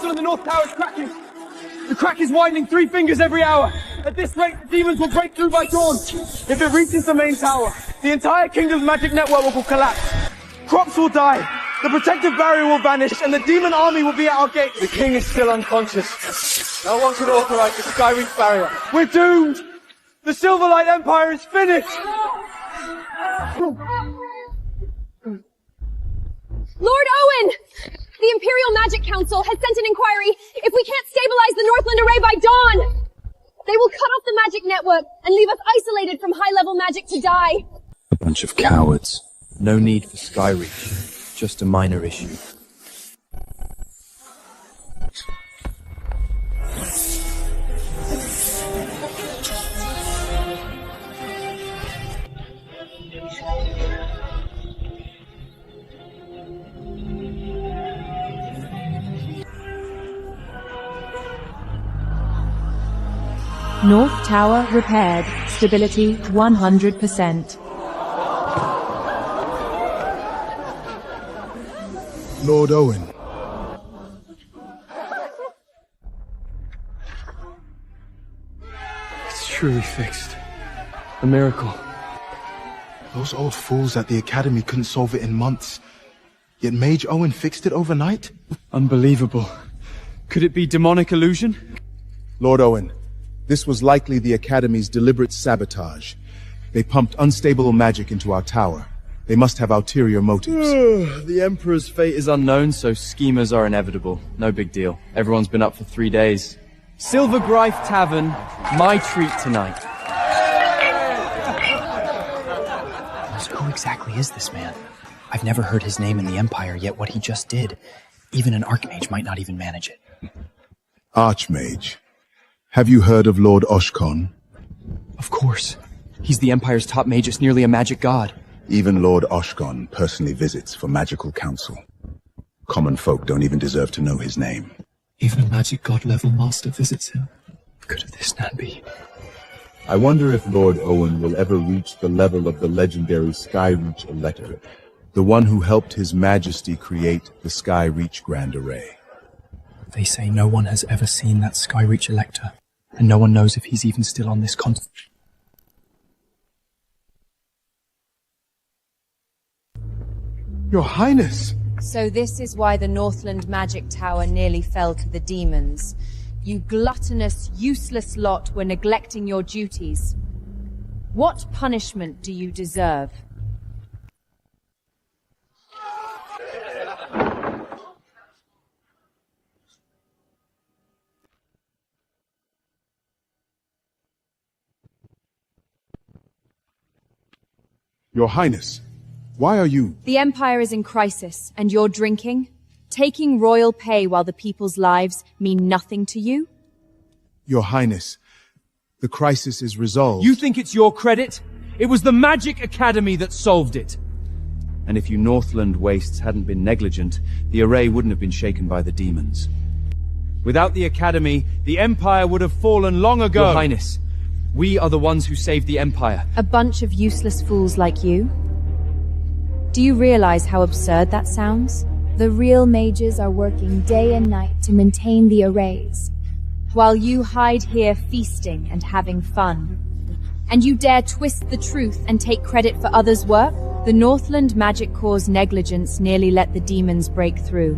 castle in the North Tower is cracking. The crack is widening 3 fingers every hour. At this rate, the demons will break through by dawn. If it reaches the main tower, the entire kingdom's magic network will collapse. Crops will die, the protective barrier will vanish, and the demon army will be at our gates. The king is still unconscious. No one can authorize the Skyreach barrier. We're doomed! The Silverlight Empire is finished! Lord Owen! The Imperial Magic Council has sent an inquiry if we can't stabilize the Northland Array by dawn. They will cut off the magic network and leave us isolated from high-level magic to die. A bunch of cowards. No need for Skyreach. Just a minor issue. North Tower repaired. Stability 100%. Lord Owen. It's truly fixed. A miracle. Those old fools at the Academy couldn't solve it in months. Yet Mage Owen fixed it overnight? Unbelievable. Could it be demonic illusion? Lord Owen, this was likely the Academy's deliberate sabotage. They pumped unstable magic into our tower. They must have ulterior motives. The Emperor's fate is unknown, so schemers are inevitable. No big deal. Everyone's been up for 3 days. Silvergrife Tavern, my treat tonight. So who exactly is this man? I've never heard his name in the Empire, yet what he just did, even an Archmage might not even manage it. Archmage. Have you heard of Lord Oshkon? Of course. He's the Empire's top mage, it's nearly a magic god. Even Lord Oshkon personally visits for magical counsel. Common folk don't even deserve to know his name. Even a magic god level master visits him. Could this not be? I wonder if Lord Owen will ever reach the level of the legendary Skyreach Elector. The one who helped His Majesty create the Skyreach Grand Array. They say no one has ever seen that Skyreach Elector, and no one knows if he's even still on this continent. Your Highness! So this is why the Northland Magic Tower nearly fell to the demons. You gluttonous, useless lot were neglecting your duties. What punishment do you deserve? Your Highness, why are you... The Empire is in crisis, and you're drinking? Taking royal pay while the people's lives mean nothing to you? Your Highness, the crisis is resolved. You think it's your credit? It was the Magic Academy that solved it. And if you Northland wastes hadn't been negligent, the array wouldn't have been shaken by the demons. Without the Academy, the Empire would have fallen long ago. Your Highness, we are the ones who saved the Empire. A bunch of useless fools like you? Do you realize how absurd that sounds? The real mages are working day and night to maintain the arrays. While you hide here feasting and having fun. And you dare twist the truth and take credit for others' work? The Northland Magic Corps' negligence nearly let the demons break through.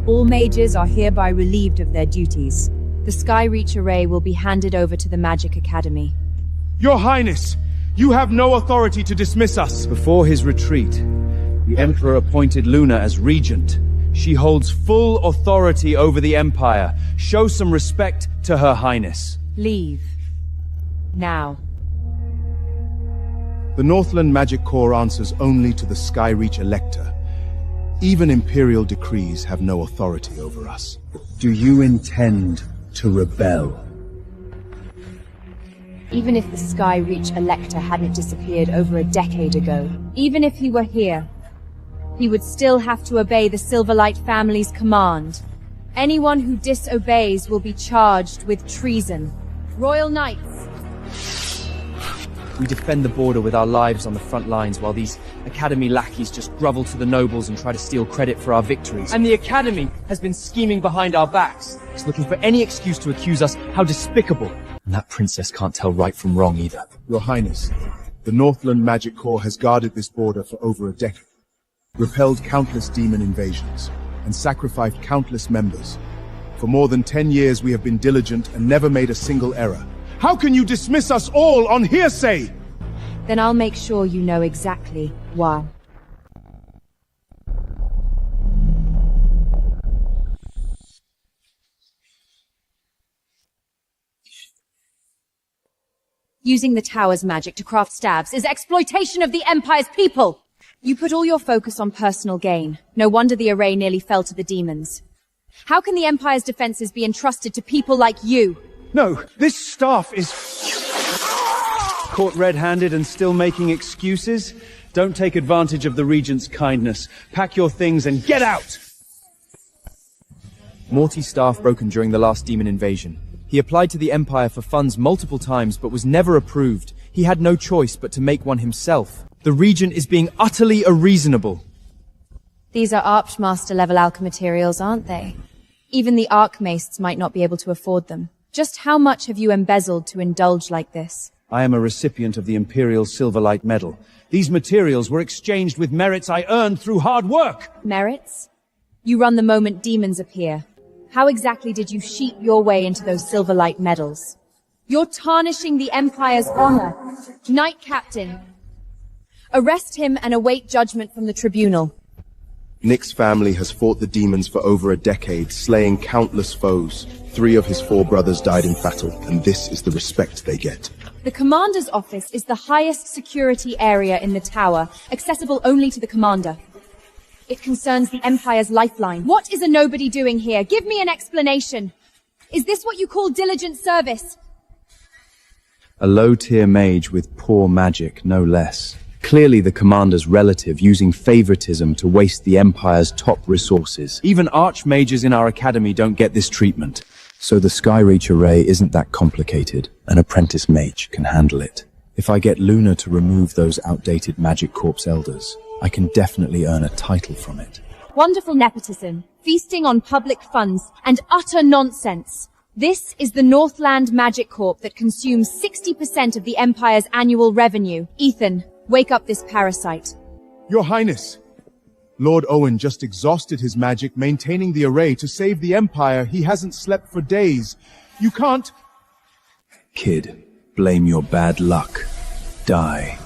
All mages are hereby relieved of their duties. The Skyreach Array will be handed over to the Magic Academy. Your Highness, you have no authority to dismiss us. Before his retreat, the Emperor appointed Luna as regent. She holds full authority over the Empire. Show some respect to Her Highness. Leave. Now. The Northland Magic Corps answers only to the Skyreach Elector. Even imperial decrees have no authority over us. Do you intend to rebel? Even if the Skyreach Elector hadn't disappeared over a decade ago, even if he were here, he would still have to obey the Silverlight family's command. Anyone who disobeys will be charged with treason. Royal Knights, We defend the border with our lives on the front lines while these Academy lackeys just grovel to the nobles and try to steal credit for our victories. And the Academy has been scheming behind our backs. It's looking for any excuse to accuse us. How despicable. And that princess can't tell right from wrong either. Your Highness, the Northland Magic Corps has guarded this border for over a decade, repelled countless demon invasions, and sacrificed countless members. For more than 10 years we have been diligent and never made a single error. How can you dismiss us all on hearsay? Then I'll make sure you know exactly why. Using the tower's magic to craft stabs is exploitation of the Empire's people! You put all your focus on personal gain. No wonder the array nearly fell to the demons. How can the Empire's defenses be entrusted to people like you? No, this staff is... Caught red-handed and still making excuses? Don't take advantage of the Regent's kindness. Pack your things and get out! Morty's staff broken during the last demon invasion. He applied to the Empire for funds multiple times but was never approved. He had no choice but to make one himself. The Regent is being utterly unreasonable. These are Archmaster-level alchemy materials, aren't they? Even the Archmasts might not be able to afford them. Just how much have you embezzled to indulge like this? I am a recipient of the Imperial Silverlight Medal. These materials were exchanged with merits I earned through hard work! Merits? You run the moment demons appear. How exactly did you cheat your way into those Silverlight medals? You're tarnishing the Empire's honor. Knight Captain, arrest him and await judgment from the tribunal. Nick's family has fought the demons for over a decade, slaying countless foes. 3 of his 4 brothers died in battle, and this is the respect they get. The Commander's office is the highest security area in the tower, accessible only to the Commander. It concerns the Empire's lifeline. What is a nobody doing here? Give me an explanation. Is this what you call diligent service? A low-tier mage with poor magic, no less. Clearly the Commander's relative, using favoritism to waste the Empire's top resources. Even archmages in our academy don't get this treatment. So the Skyreach array isn't that complicated. An apprentice mage can handle it. If I get Luna to remove those outdated Magic Corps elders, I can definitely earn a title from it. Wonderful nepotism, feasting on public funds, and utter nonsense. This is the Northland Magic Corps that consumes 60% of the Empire's annual revenue. Ethan, wake up this parasite. Your Highness, Lord Owen just exhausted his magic maintaining the array to save the Empire. He hasn't slept for days. You can't... Kid, blame your bad luck. Die.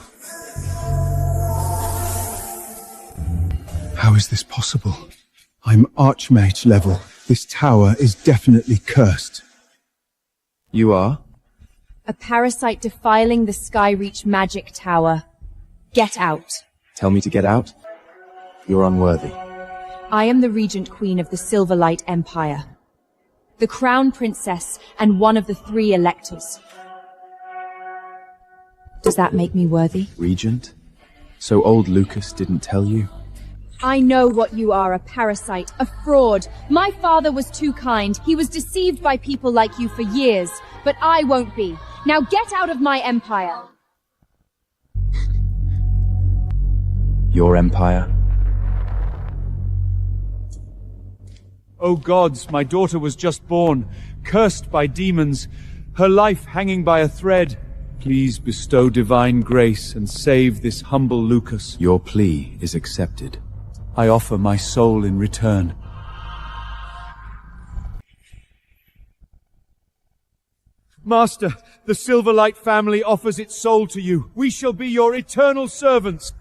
How is this possible? I'm Archmage level. This tower is definitely cursed. You are? A parasite defiling the Skyreach magic tower. Get out. Tell me to get out? You're unworthy. I am the Regent Queen of the Silverlight Empire. The Crown Princess and one of the 3 electors. Does that make me worthy? Regent? So old Lucas didn't tell you? I know what you are, a parasite, a fraud. My father was too kind. He was deceived by people like you for years, but I won't be. Now get out of my empire. Your empire? O gods, my daughter was just born, cursed by demons, her life hanging by a thread. Please bestow divine grace and save this humble Lucas. Your plea is accepted. I offer my soul in return. Master, the Silverlight family offers its soul to you. We shall be your eternal servants.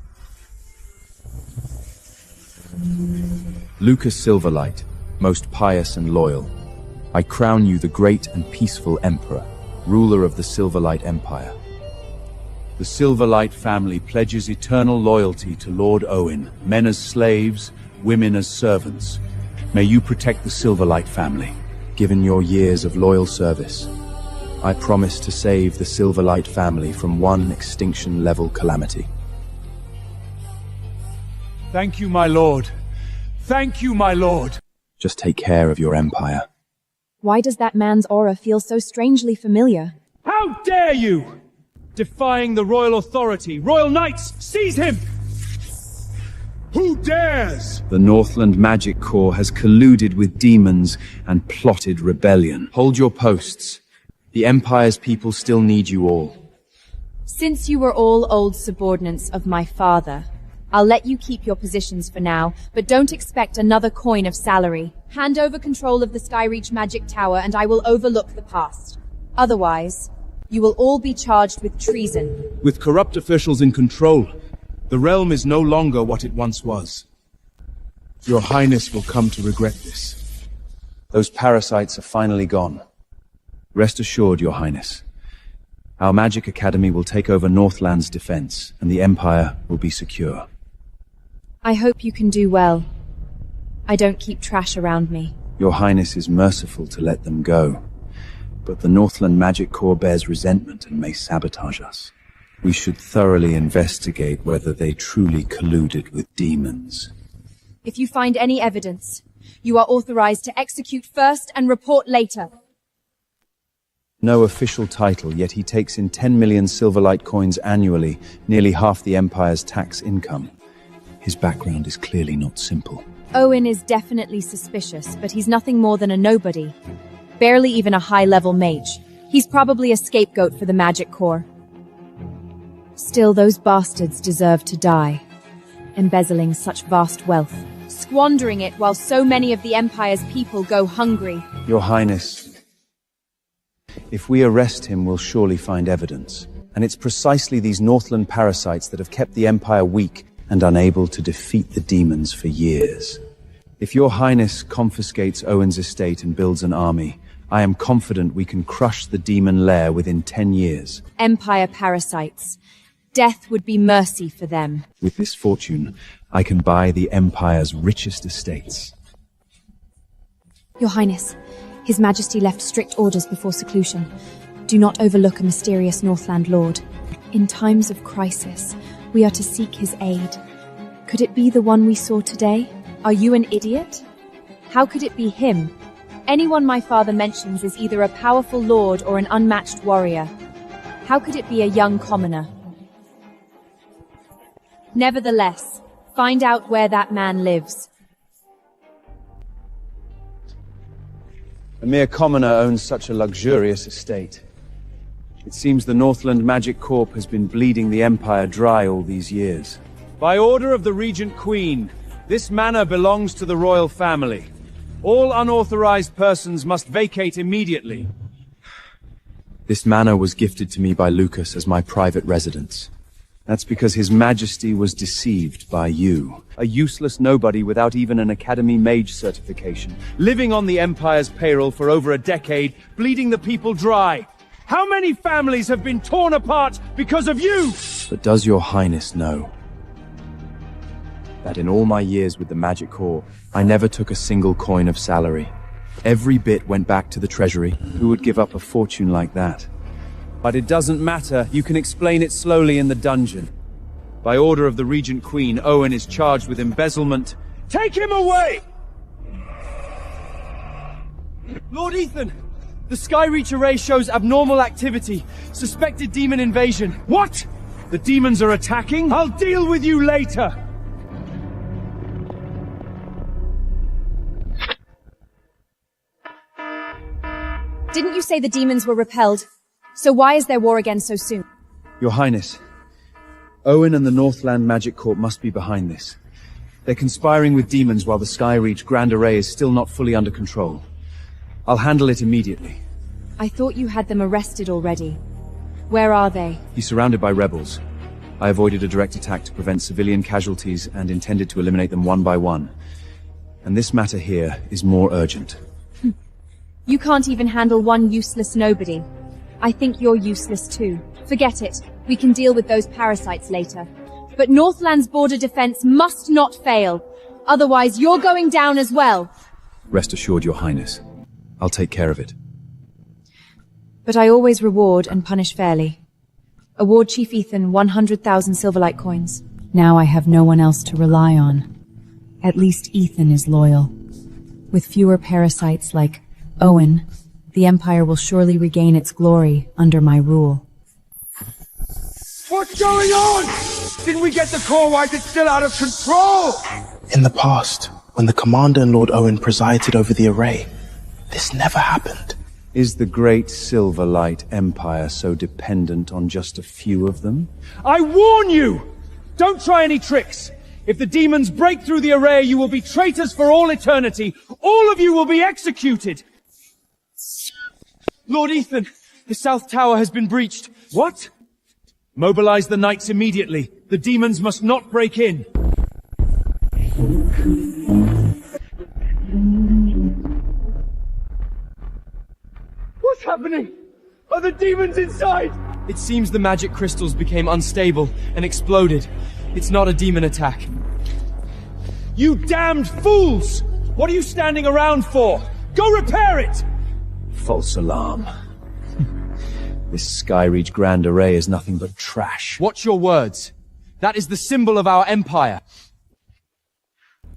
Lucas Silverlight, most pious and loyal, I crown you the great and peaceful Emperor, ruler of the Silverlight Empire. The Silverlight family pledges eternal loyalty to Lord Owen, men as slaves, women as servants. May you protect the Silverlight family. Given your years of loyal service, I promise to save the Silverlight family from one extinction-level calamity. Thank you, my lord. Thank you, my lord. Just take care of your empire. Why does that man's aura feel so strangely familiar? How dare you! defying the royal authority. Royal Knights, seize him! Who dares? The Northland Magic Corps has colluded with demons and plotted rebellion. Hold your posts. The Empire's people still need you all. Since you were all old subordinates of my father, I'll let you keep your positions for now, but don't expect another coin of salary. Hand over control of the Skyreach Magic Tower and I will overlook the past. Otherwise, you will all be charged with treason. With corrupt officials in control, the realm is no longer what it once was. Your Highness will come to regret this. Those parasites are finally gone. Rest assured, Your Highness. Our Magic Academy will take over Northland's defense, and the Empire will be secure. I hope you can do well. I don't keep trash around me. Your Highness is merciful to let them go. But the Northland Magic Corps bears resentment and may sabotage us. We should thoroughly investigate whether they truly colluded with demons. If you find any evidence, you are authorized to execute first and report later. No official title, yet he takes in 10 million Silverlight coins annually, nearly half the Empire's tax income. His background is clearly not simple. Owen is definitely suspicious, but he's nothing more than a nobody. Barely even a high-level mage. He's probably a scapegoat for the Magic Corps. Still, those bastards deserve to die. Embezzling such vast wealth. Squandering it while so many of the Empire's people go hungry. Your Highness, if we arrest him, we'll surely find evidence. And it's precisely these Northland parasites that have kept the Empire weak and unable to defeat the demons for years. If Your Highness confiscates Owen's estate and builds an army, I am confident we can crush the demon lair within 10 years. Empire parasites. Death would be mercy for them. With this fortune, I can buy the Empire's richest estates. Your Highness, His Majesty left strict orders before seclusion. Do not overlook a mysterious Northland lord. In times of crisis, we are to seek his aid. Could it be the one we saw today? Are you an idiot? How could it be him? Anyone my father mentions is either a powerful lord or an unmatched warrior. How could it be a young commoner? Nevertheless, find out where that man lives. A mere commoner owns such a luxurious estate. It seems the Northland Magic Corps has been bleeding the Empire dry all these years. By order of the Regent Queen, this manor belongs to the royal family. All unauthorized persons must vacate immediately. This manor was gifted to me by Lucas as my private residence. That's because His Majesty was deceived by you. A useless nobody without even an Academy Mage certification. Living on the Empire's payroll for over a decade, bleeding the people dry. How many families have been torn apart because of you? But does Your Highness know that in all my years with the Magic Corps, I never took a single coin of salary? Every bit went back to the treasury. Who would give up a fortune like that? But it doesn't matter. You can explain it slowly in the dungeon. By order of the Regent Queen, Owen is charged with embezzlement. Take him away! Lord Ethan! The Skyreach array shows abnormal activity. Suspected demon invasion. What? The demons are attacking? I'll deal with you later! Didn't you say the demons were repelled? So why is there war again so soon? Your Highness, Owen and the Northland Magic Corps must be behind this. They're conspiring with demons while the Skyreach Grand Array is still not fully under control. I'll handle it immediately. I thought you had them arrested already. Where are they? He's surrounded by rebels. I avoided a direct attack to prevent civilian casualties and intended to eliminate them one by one. And this matter here is more urgent. You can't even handle one useless nobody. I think you're useless too. Forget it. We can deal with those parasites later. But Northland's border defense must not fail. Otherwise, you're going down as well. Rest assured, Your Highness. I'll take care of it. But I always reward and punish fairly. Award Chief Ethan 100,000 Silverlight coins. Now I have no one else to rely on. At least Ethan is loyal. With fewer parasites like Owen, the Empire will surely regain its glory under my rule. What's going on? Didn't we get the core right? It's still out of control! In the past, when the Commander and Lord Owen presided over the array, this never happened. Is the great Silverlight Empire so dependent on just a few of them? I warn you! Don't try any tricks! If the demons break through the array, you will be traitors for all eternity. All of you will be executed! Lord Ethan, the South Tower has been breached. What? Mobilize the knights immediately. The demons must not break in. What's happening? Are the demons inside? It seems the magic crystals became unstable and exploded. It's not a demon attack. You damned fools! What are you standing around for? Go repair it! False alarm. This Skyreach Grand Array is nothing but trash. Watch your words. That is the symbol of our empire.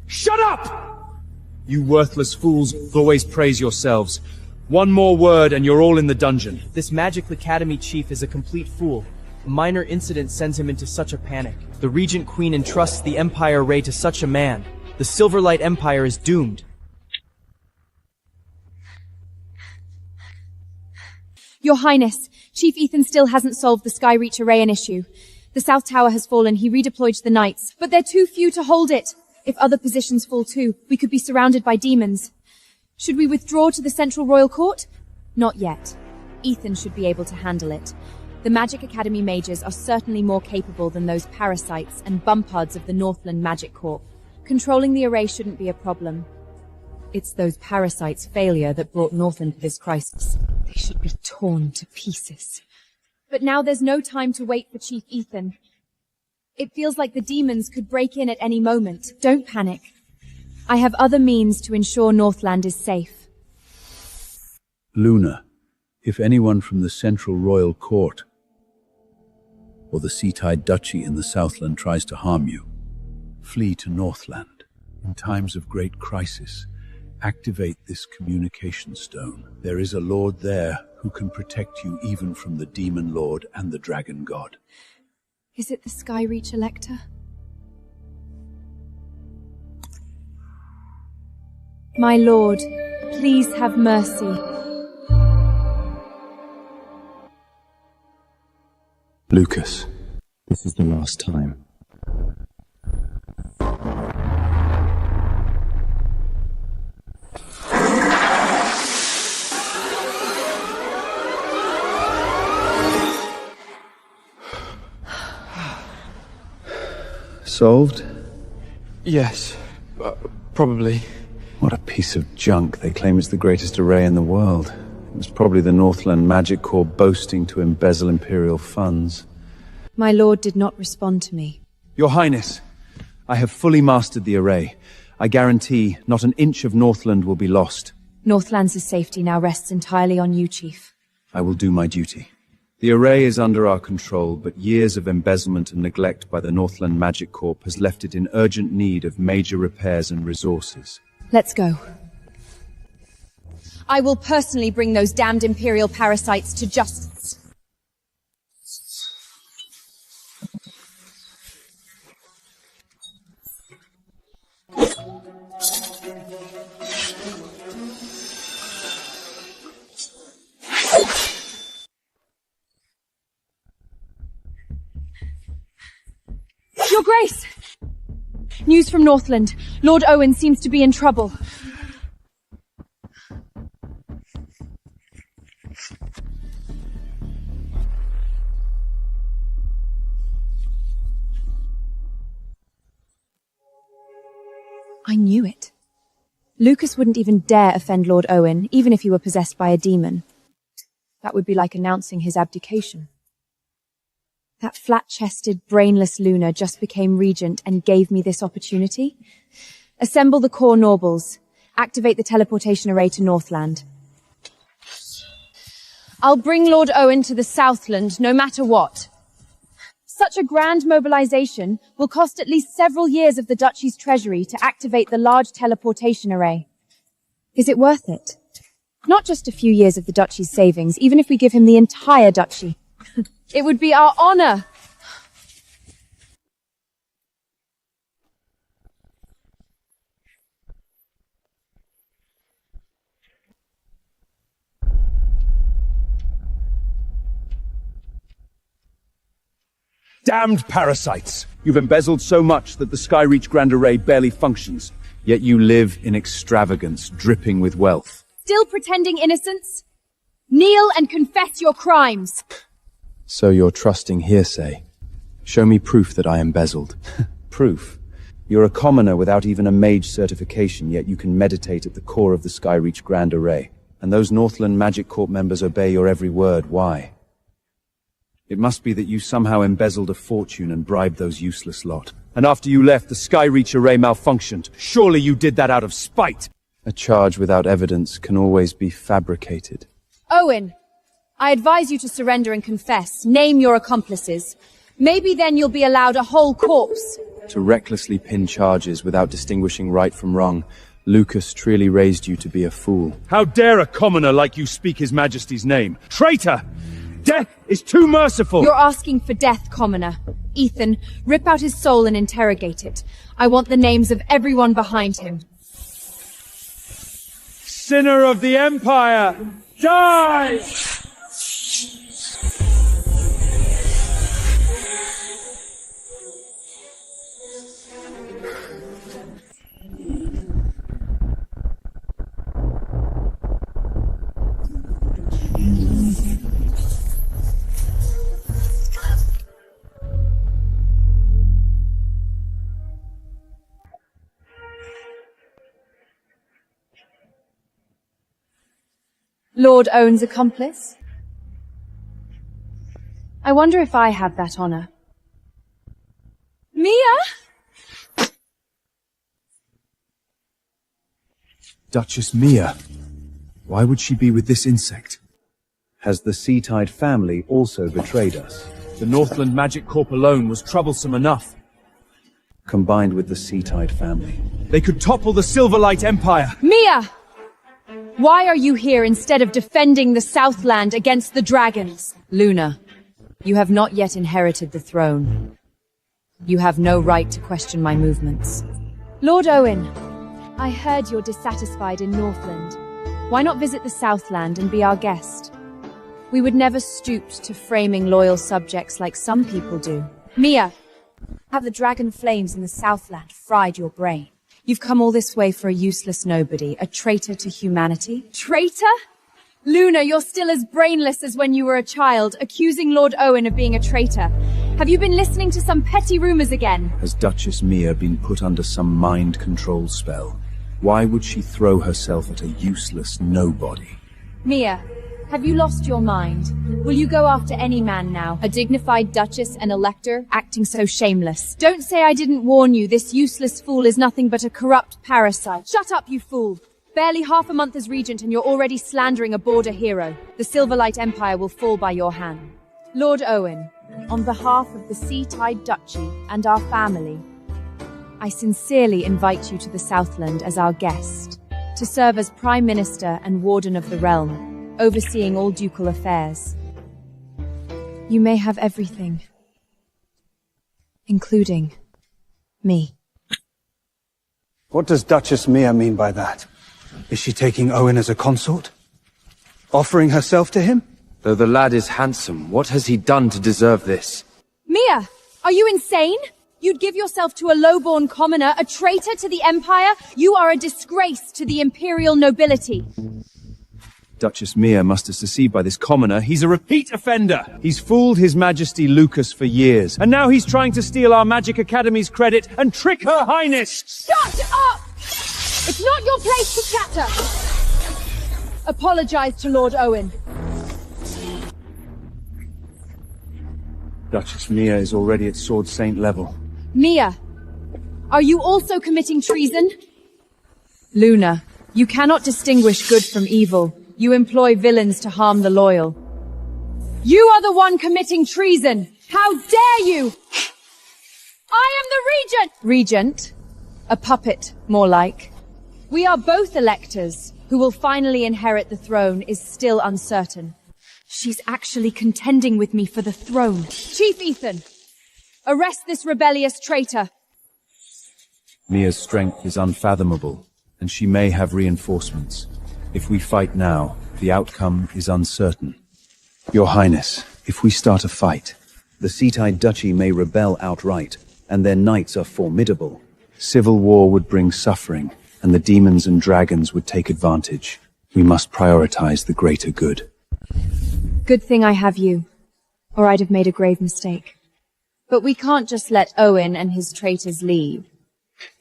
Shut up! You worthless fools always praise yourselves. One more word and you're all in the dungeon. This Magic Academy chief is a complete fool. A minor incident sends him into such a panic. The Regent Queen entrusts the Empire Array to such a man. The Silverlight Empire is doomed. Your Highness, Chief Ethan still hasn't solved the Skyreach Arrayan issue. The South Tower has fallen, he redeployed the knights, but they're too few to hold it. If other positions fall too, we could be surrounded by demons. Should we withdraw to the Central Royal Court? Not yet. Ethan should be able to handle it. The Magic Academy mages are certainly more capable than those parasites and bumpards of the Northland Magic Corps. Controlling the array shouldn't be a problem. It's those parasites' failure that brought Northland to this crisis. They should be torn to pieces. But now there's no time to wait for Chief Ethan. It feels like the demons could break in at any moment. Don't panic. I have other means to ensure Northland is safe. Luna, if anyone from the Central Royal Court or the Seatide Duchy in the Southland tries to harm you, flee to Northland. In times of great crisis, activate this communication stone. There is a lord there who can protect you even from the Demon Lord and the Dragon God. Is it the Skyreach Elector? My lord, please have mercy. Lucas, this is the last time. Solved? Yes, probably. What a piece of junk. They claim it's the greatest array in the world. It was probably the Northland Magic Corps boasting to embezzle imperial funds. My lord did not respond to me. Your Highness, I have fully mastered the array. I guarantee not an inch of Northland will be lost. Northland's safety now rests entirely on you, Chief. I will do my duty. The array is under our control, but years of embezzlement and neglect by the Northland Magic Corps has left it in urgent need of major repairs and resources. Let's go. I will personally bring those damned imperial parasites to justice. Your Grace! News from Northland. Lord Owen seems to be in trouble. I knew it. Lucas wouldn't even dare offend Lord Owen, even if he were possessed by a demon. That would be like announcing his abdication. That flat-chested, brainless Luna just became regent and gave me this opportunity. Assemble the core nobles. Activate the teleportation array to Northland. I'll bring Lord Owen to the Southland, no matter what. Such a grand mobilization will cost at least several years of the Duchy's treasury to activate the large teleportation array. Is it worth it? Not just a few years of the Duchy's savings, even if we give him the entire Duchy. It would be our honor. Damned parasites! You've embezzled so much that the Skyreach Grand Array barely functions. Yet you live in extravagance, dripping with wealth. Still pretending innocence? Kneel and confess your crimes. So you're trusting hearsay. Show me proof that I embezzled. Proof? You're a commoner without even a mage certification, yet you can meditate at the core of the Skyreach Grand Array. And those Northland Magic Corps members obey your every word. Why? It must be that you somehow embezzled a fortune and bribed those useless lot. And after you left, the Skyreach Array malfunctioned. Surely you did that out of spite! A charge without evidence can always be fabricated. Owen, I advise you to surrender and confess. Name your accomplices. Maybe then you'll be allowed a whole corpse. To recklessly pin charges without distinguishing right from wrong, Lucas truly raised you to be a fool. How dare a commoner like you speak His Majesty's name? Traitor! Death is too merciful! You're asking for death, commoner. Ethan, rip out his soul and interrogate it. I want the names of everyone behind him. Sinner of the Empire! Die! Lord Owen's accomplice? I wonder if I have that honor. Mia? Duchess Mia. Why would she be with this insect? Has the Sea-Tide family also betrayed us? The Northland Magic Corp alone was troublesome enough. Combined with the Sea-Tide family, they could topple the Silverlight Empire! Mia! Why are you here instead of defending the Southland against the dragons? Luna, you have not yet inherited the throne. You have no right to question my movements. Lord Owen, I heard you're dissatisfied in Northland. Why not visit the Southland and be our guest? We would never stoop to framing loyal subjects like some people do. Mia, have the dragon flames in the Southland fried your brain? You've come all this way for a useless nobody, a traitor to humanity? Traitor? Luna, you're still as brainless as when you were a child, accusing Lord Owen of being a traitor. Have you been listening to some petty rumors again? Has Duchess Mia been put under some mind control spell? Why would she throw herself at a useless nobody? Mia, have you lost your mind? Will you go after any man now? A dignified duchess and elector, acting so shameless. Don't say I didn't warn you. This useless fool is nothing but a corrupt parasite. Shut up, you fool! Barely half a month as regent and you're already slandering a border hero. The Silverlight Empire will fall by your hand. Lord Owen, on behalf of the Sea-Tide Duchy and our family, I sincerely invite you to the Southland as our guest, to serve as Prime Minister and Warden of the Realm, overseeing all ducal affairs. You may have everything, including me. What does Duchess Mia mean by that? Is she taking Owen as a consort? Offering herself to him? Though the lad is handsome, what has he done to deserve this? Mia, are you insane? You'd give yourself to a low-born commoner, a traitor to the Empire? You are a disgrace to the imperial nobility. Duchess Mia must have deceived by this commoner. He's a repeat offender. He's fooled His Majesty Lucas for years, and now he's trying to steal our Magic Academy's credit and trick Her Highness! Shut up! It's not your place to chatter! Apologize to Lord Owen. Duchess Mia is already at Sword Saint level. Mia, are you also committing treason? Luna, you cannot distinguish good from evil. You employ villains to harm the loyal. You are the one committing treason! How dare you! I am the regent! Regent? A puppet, more like. We are both electors. Who will finally inherit the throne is still uncertain. She's actually contending with me for the throne. Chief Ethan, arrest this rebellious traitor. Mia's strength is unfathomable, and she may have reinforcements. If we fight now, the outcome is uncertain. Your Highness, if we start a fight, The Seatide Duchy may rebel outright, and their knights are formidable. Civil war would bring suffering, and the demons and dragons would take advantage. We must prioritize the greater good. Good thing I have you, or I'd have made a grave mistake. But we can't just let Owen and his traitors leave.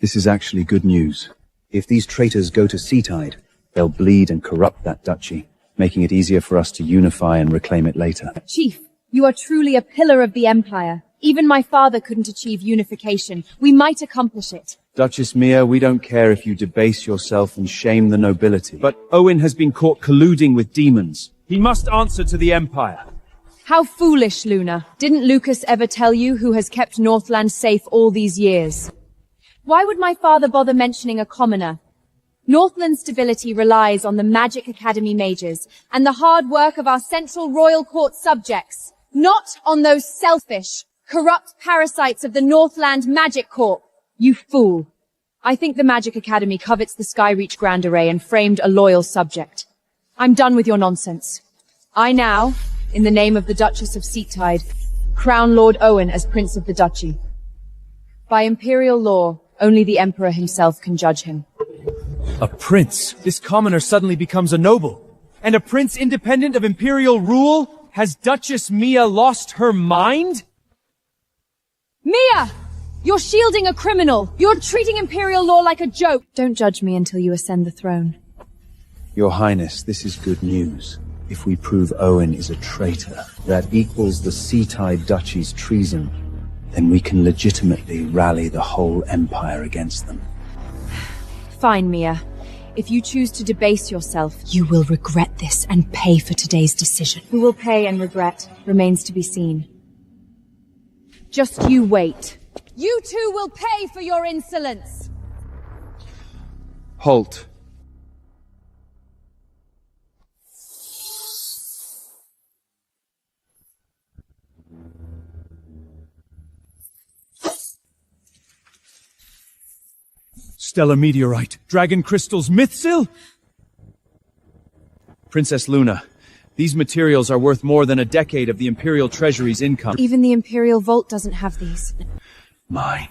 This is actually good news. If these traitors go to Seatide, they'll bleed and corrupt that duchy, making it easier for us to unify and reclaim it later. Chief, you are truly a pillar of the Empire. Even my father couldn't achieve unification. We might accomplish it. Duchess Mia, we don't care if you debase yourself and shame the nobility. But Owen has been caught colluding with demons. He must answer to the Empire. How foolish, Luna. Didn't Lucas ever tell you who has kept Northland safe all these years? Why would my father bother mentioning a commoner? Northland's stability relies on the Magic Academy mages and the hard work of our Central Royal Court subjects, not on those selfish, corrupt parasites of the Northland Magic Corp. You fool. I think the Magic Academy covets the Skyreach Grand Array and framed a loyal subject. I'm done with your nonsense. I now, in the name of the Duchess of Seatide, crown Lord Owen as Prince of the Duchy. By imperial law, only the Emperor himself can judge him. A prince? This commoner suddenly becomes a noble. And a prince independent of imperial rule? Has Duchess Mia lost her mind? Mia! You're shielding a criminal! You're treating imperial law like a joke! Don't judge me until you ascend the throne. Your Highness, this is good news. If we prove Owen is a traitor, that equals the Seatide Duchy's treason, then we can legitimately rally the whole Empire against them. Fine, Mia. If you choose to debase yourself, You will regret this and pay for today's decision. who will pay and regret remains to be seen. Just you wait. You too will pay for your insolence! Halt. Stellar meteorite, dragon crystals, mythsil? Princess Luna, these materials are worth more than a decade of the Imperial Treasury's income. Even the Imperial Vault doesn't have these. Mine.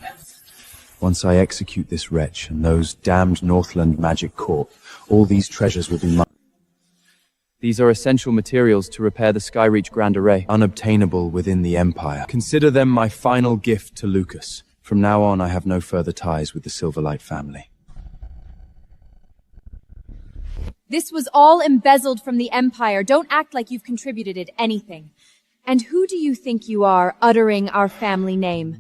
Once I execute this wretch and those damned Northland Magic Corps, all these treasures will be mine. These are essential materials to repair the Skyreach Grand Array. Unobtainable within the Empire. Consider them my final gift to Lucas. From now on, I have no further ties with the Silverlight family. This was all embezzled from the Empire. Don't act like you've contributed it anything. And who do you think you are, uttering our family name?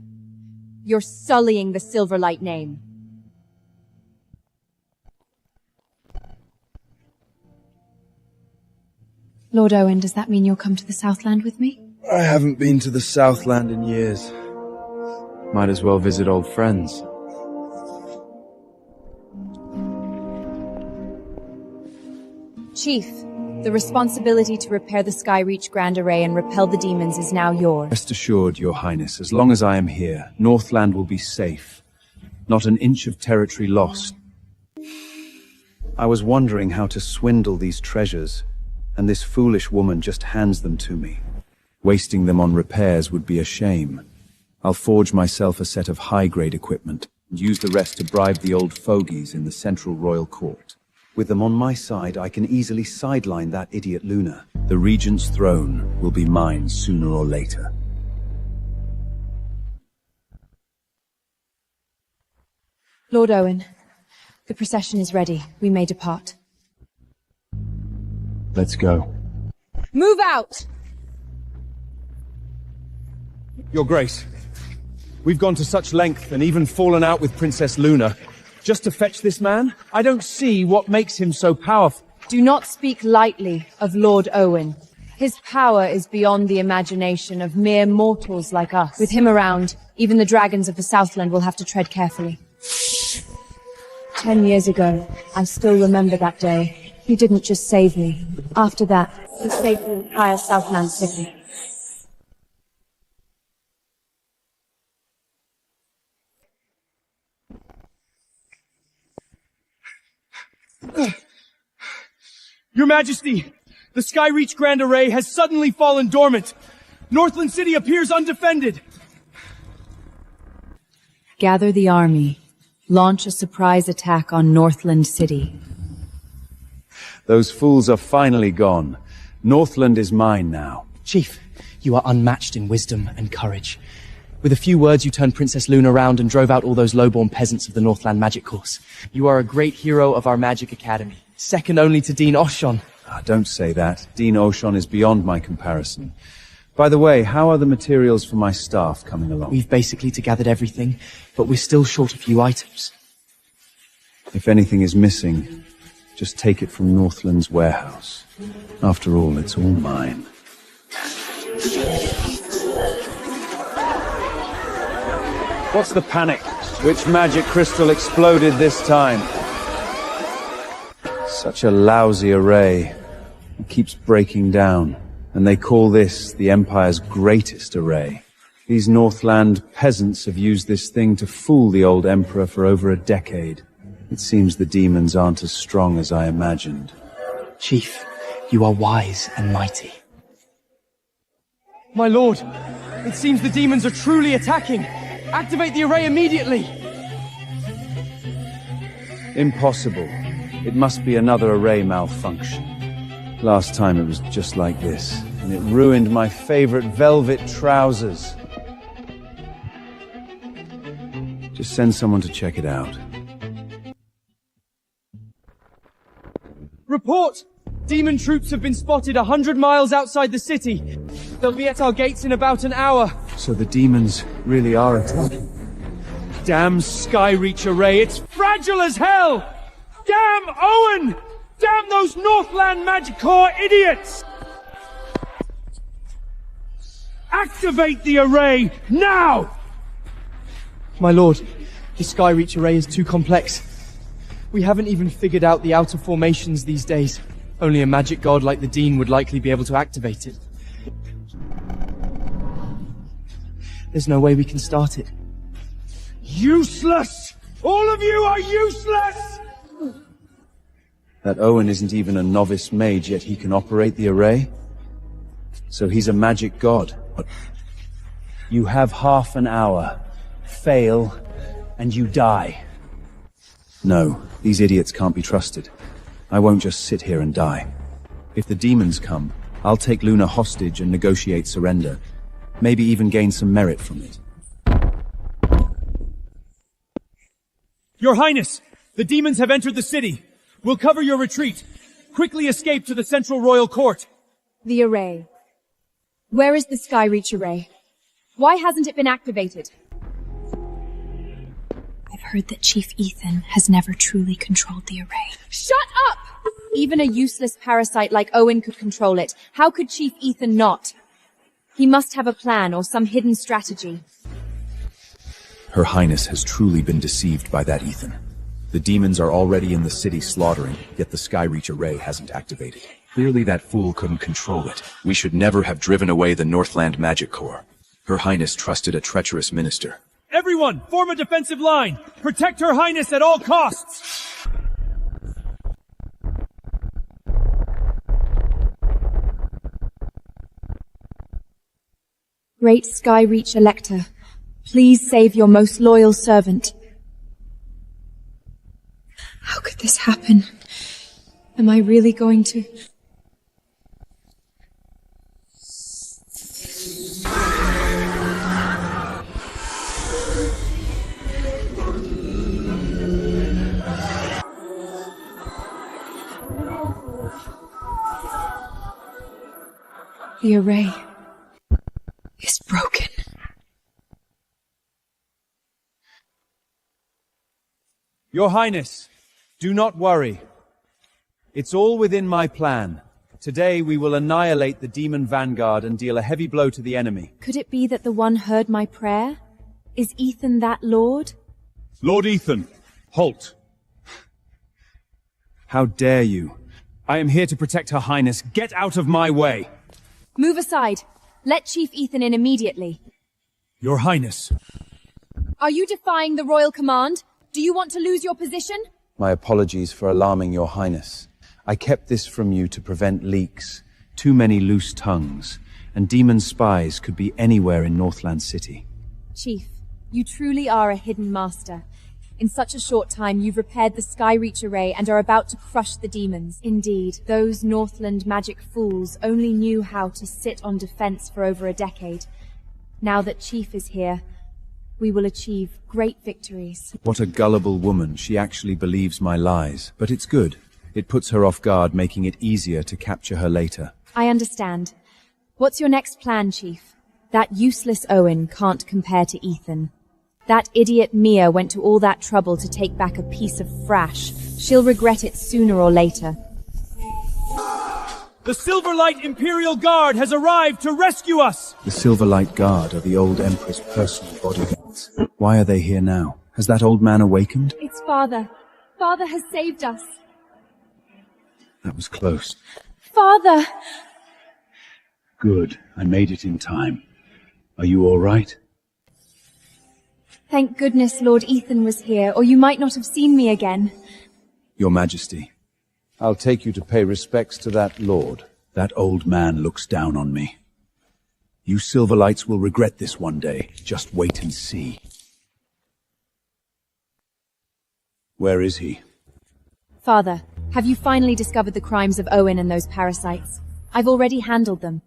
You're sullying the Silverlight name. Lord Owen, does that mean you'll come to the Southland with me? I haven't been to the Southland in years. Might as well visit old friends. Chief, the responsibility to repair the Skyreach Grand Array and repel the demons is now yours. Rest assured, Your Highness, as long as I am here, Northland will be safe. Not an inch of territory lost. I was wondering how to swindle these treasures, and this foolish woman just hands them to me. Wasting them on repairs would be a shame. I'll forge myself a set of high-grade equipment, and use the rest to bribe the old fogies in the Central Royal Court. With them on my side, I can easily sideline that idiot Luna. The Regent's throne will be mine sooner or later. Lord Owen, the procession is ready. We may depart. Let's go. Move out! Your Grace, we've gone to such length and even fallen out with Princess Luna. Just to fetch this man? I don't see what makes him so powerful. Do not speak lightly of Lord Owen. His power is beyond the imagination of mere mortals like us. With him around, even the dragons of the Southland will have to tread carefully. 10 years ago, I still remember that day. He didn't just save me. After that, he saved the entire Southland city. Your Majesty, the Skyreach Grand Array has suddenly fallen dormant. Northland City appears undefended! Gather the army. Launch a surprise attack on Northland City. Those fools are finally gone. Northland is mine now. Chief, you are unmatched in wisdom and courage. With a few words, you turned Princess Luna around and drove out all those lowborn peasants of the Northland Magic Course. You are a great hero of our Magic Academy, second only to Dean Oshon. Don't say that. Dean Oshon is beyond my comparison. By the way, how are the materials for my staff coming along? We've basically gathered everything, but we're still short a few items. If anything is missing, just take it from Northland's warehouse. After all, it's all mine. What's the panic? Which magic crystal exploded this time? Such a lousy array. It keeps breaking down. And they call this the Empire's greatest array. These Northland peasants have used this thing to fool the old Emperor for over a decade. It seems the demons aren't as strong as I imagined. Chief, you are wise and mighty. My lord, it seems the demons are truly attacking. Activate the array immediately! Impossible. It must be another array malfunction. Last time it was just like this, and it ruined my favorite velvet trousers. Just send someone to check it out. Report! Demon troops have been spotted 100 miles outside the city. They'll be at our gates in about an hour. So the demons really are attacking. Damn Skyreach array, it's fragile as hell! Damn Owen! Damn those Northland Magic Corps idiots! Activate the array, now! My lord, the Skyreach array is too complex. We haven't even figured out the outer formations these days. Only a magic god like the Dean would likely be able to activate it. There's no way we can start it. Useless! All of you are useless! That Owen isn't even a novice mage, yet he can operate the array? So he's a magic god. You have half an hour. Fail, and you die. No, these idiots can't be trusted. I won't just sit here and die. If the demons come, I'll take Luna hostage and negotiate surrender. Maybe even gain some merit from it. Your Highness, the demons have entered the city. We'll cover your retreat. Quickly escape to the Central Royal Court. The array. Where is the Skyreach array? Why hasn't it been activated? I've heard that Chief Ethan has never truly controlled the array. Shut up! Even a useless parasite like Owen could control it. How could Chief Ethan not? He must have a plan or some hidden strategy. Her Highness has truly been deceived by that Ethan. The demons are already in the city slaughtering, yet the Skyreach array hasn't activated. Clearly that fool couldn't control it. We should never have driven away the Northland Magic Corps. Her Highness trusted a treacherous minister. Everyone, form a defensive line! Protect Her Highness at all costs! Great Skyreach Elector, please save your most loyal servant. How could this happen? Am I really going to... The array is broken. Your Highness, do not worry. It's all within my plan. Today we will annihilate the demon vanguard and deal a heavy blow to the enemy. Could it be that the one heard my prayer? Is Ethan that lord? Lord Ethan, halt. How dare you? I am here to protect Her Highness. Get out of my way! Move aside. Let Chief Ethan in immediately. Your Highness. Are you defying the royal command? Do you want to lose your position? My apologies for alarming Your Highness. I kept this from you to prevent leaks. Too many loose tongues. and demon spies could be anywhere in Northland City. Chief, you truly are a hidden master. In such a short time, you've repaired the Skyreach array and are about to crush the demons. Indeed, those Northland magic fools only knew how to sit on defense for over a decade. Now that Chief is here, we will achieve great victories. What a gullible woman. She actually believes my lies. But it's good. It puts her off guard, making it easier to capture her later. I understand. What's your next plan, Chief? That useless Owen can't compare to Ethan. That idiot Mia went to all that trouble to take back a piece of thrash. She'll regret it sooner or later. The Silverlight Imperial Guard has arrived to rescue us! The Silverlight Guard are the old Emperor's personal bodyguards. Why are they here now? Has that old man awakened? It's Father. Father has saved us. That was close. Father! Good. I made it in time. Are you all right? Thank goodness Lord Ethan was here, or you might not have seen me again. Your Majesty. I'll take you to pay respects to that lord. That old man looks down on me. You Silverlights will regret this one day. Just wait and see. Where is he? Father, have you finally discovered the crimes of Owen and those parasites? I've already handled them.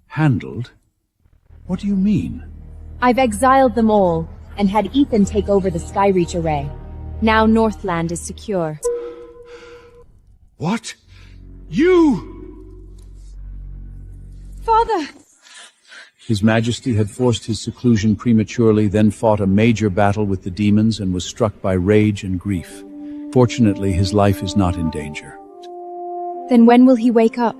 Handled? What do you mean? I've exiled them all, and had Ethan take over the Skyreach array. Now Northland is secure. What? You! Father! His Majesty had forced his seclusion prematurely, then fought a major battle with the demons and was struck by rage and grief. Fortunately, his life is not in danger. Then when will he wake up?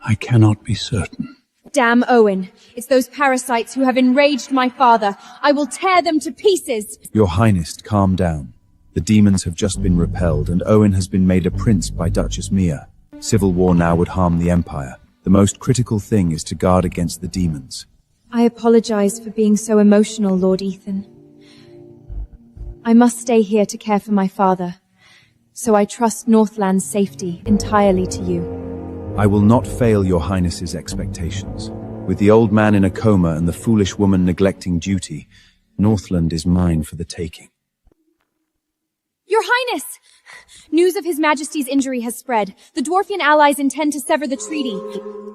I cannot be certain. Damn Owen! It's those parasites who have enraged my father. I will tear them to pieces! Your Highness, calm down. The demons have just been repelled, and Owen has been made a prince by Duchess Mia. Civil war now would harm the Empire. The most critical thing is to guard against the demons. I apologize for being so emotional, Lord Ethan. I must stay here to care for my father, so I trust Northland's safety entirely to you. I will not fail your Highness's expectations. With the old man in a coma and the foolish woman neglecting duty, Northland is mine for the taking. Your Highness! News of His Majesty's injury has spread. The Dwarfian allies intend to sever the treaty.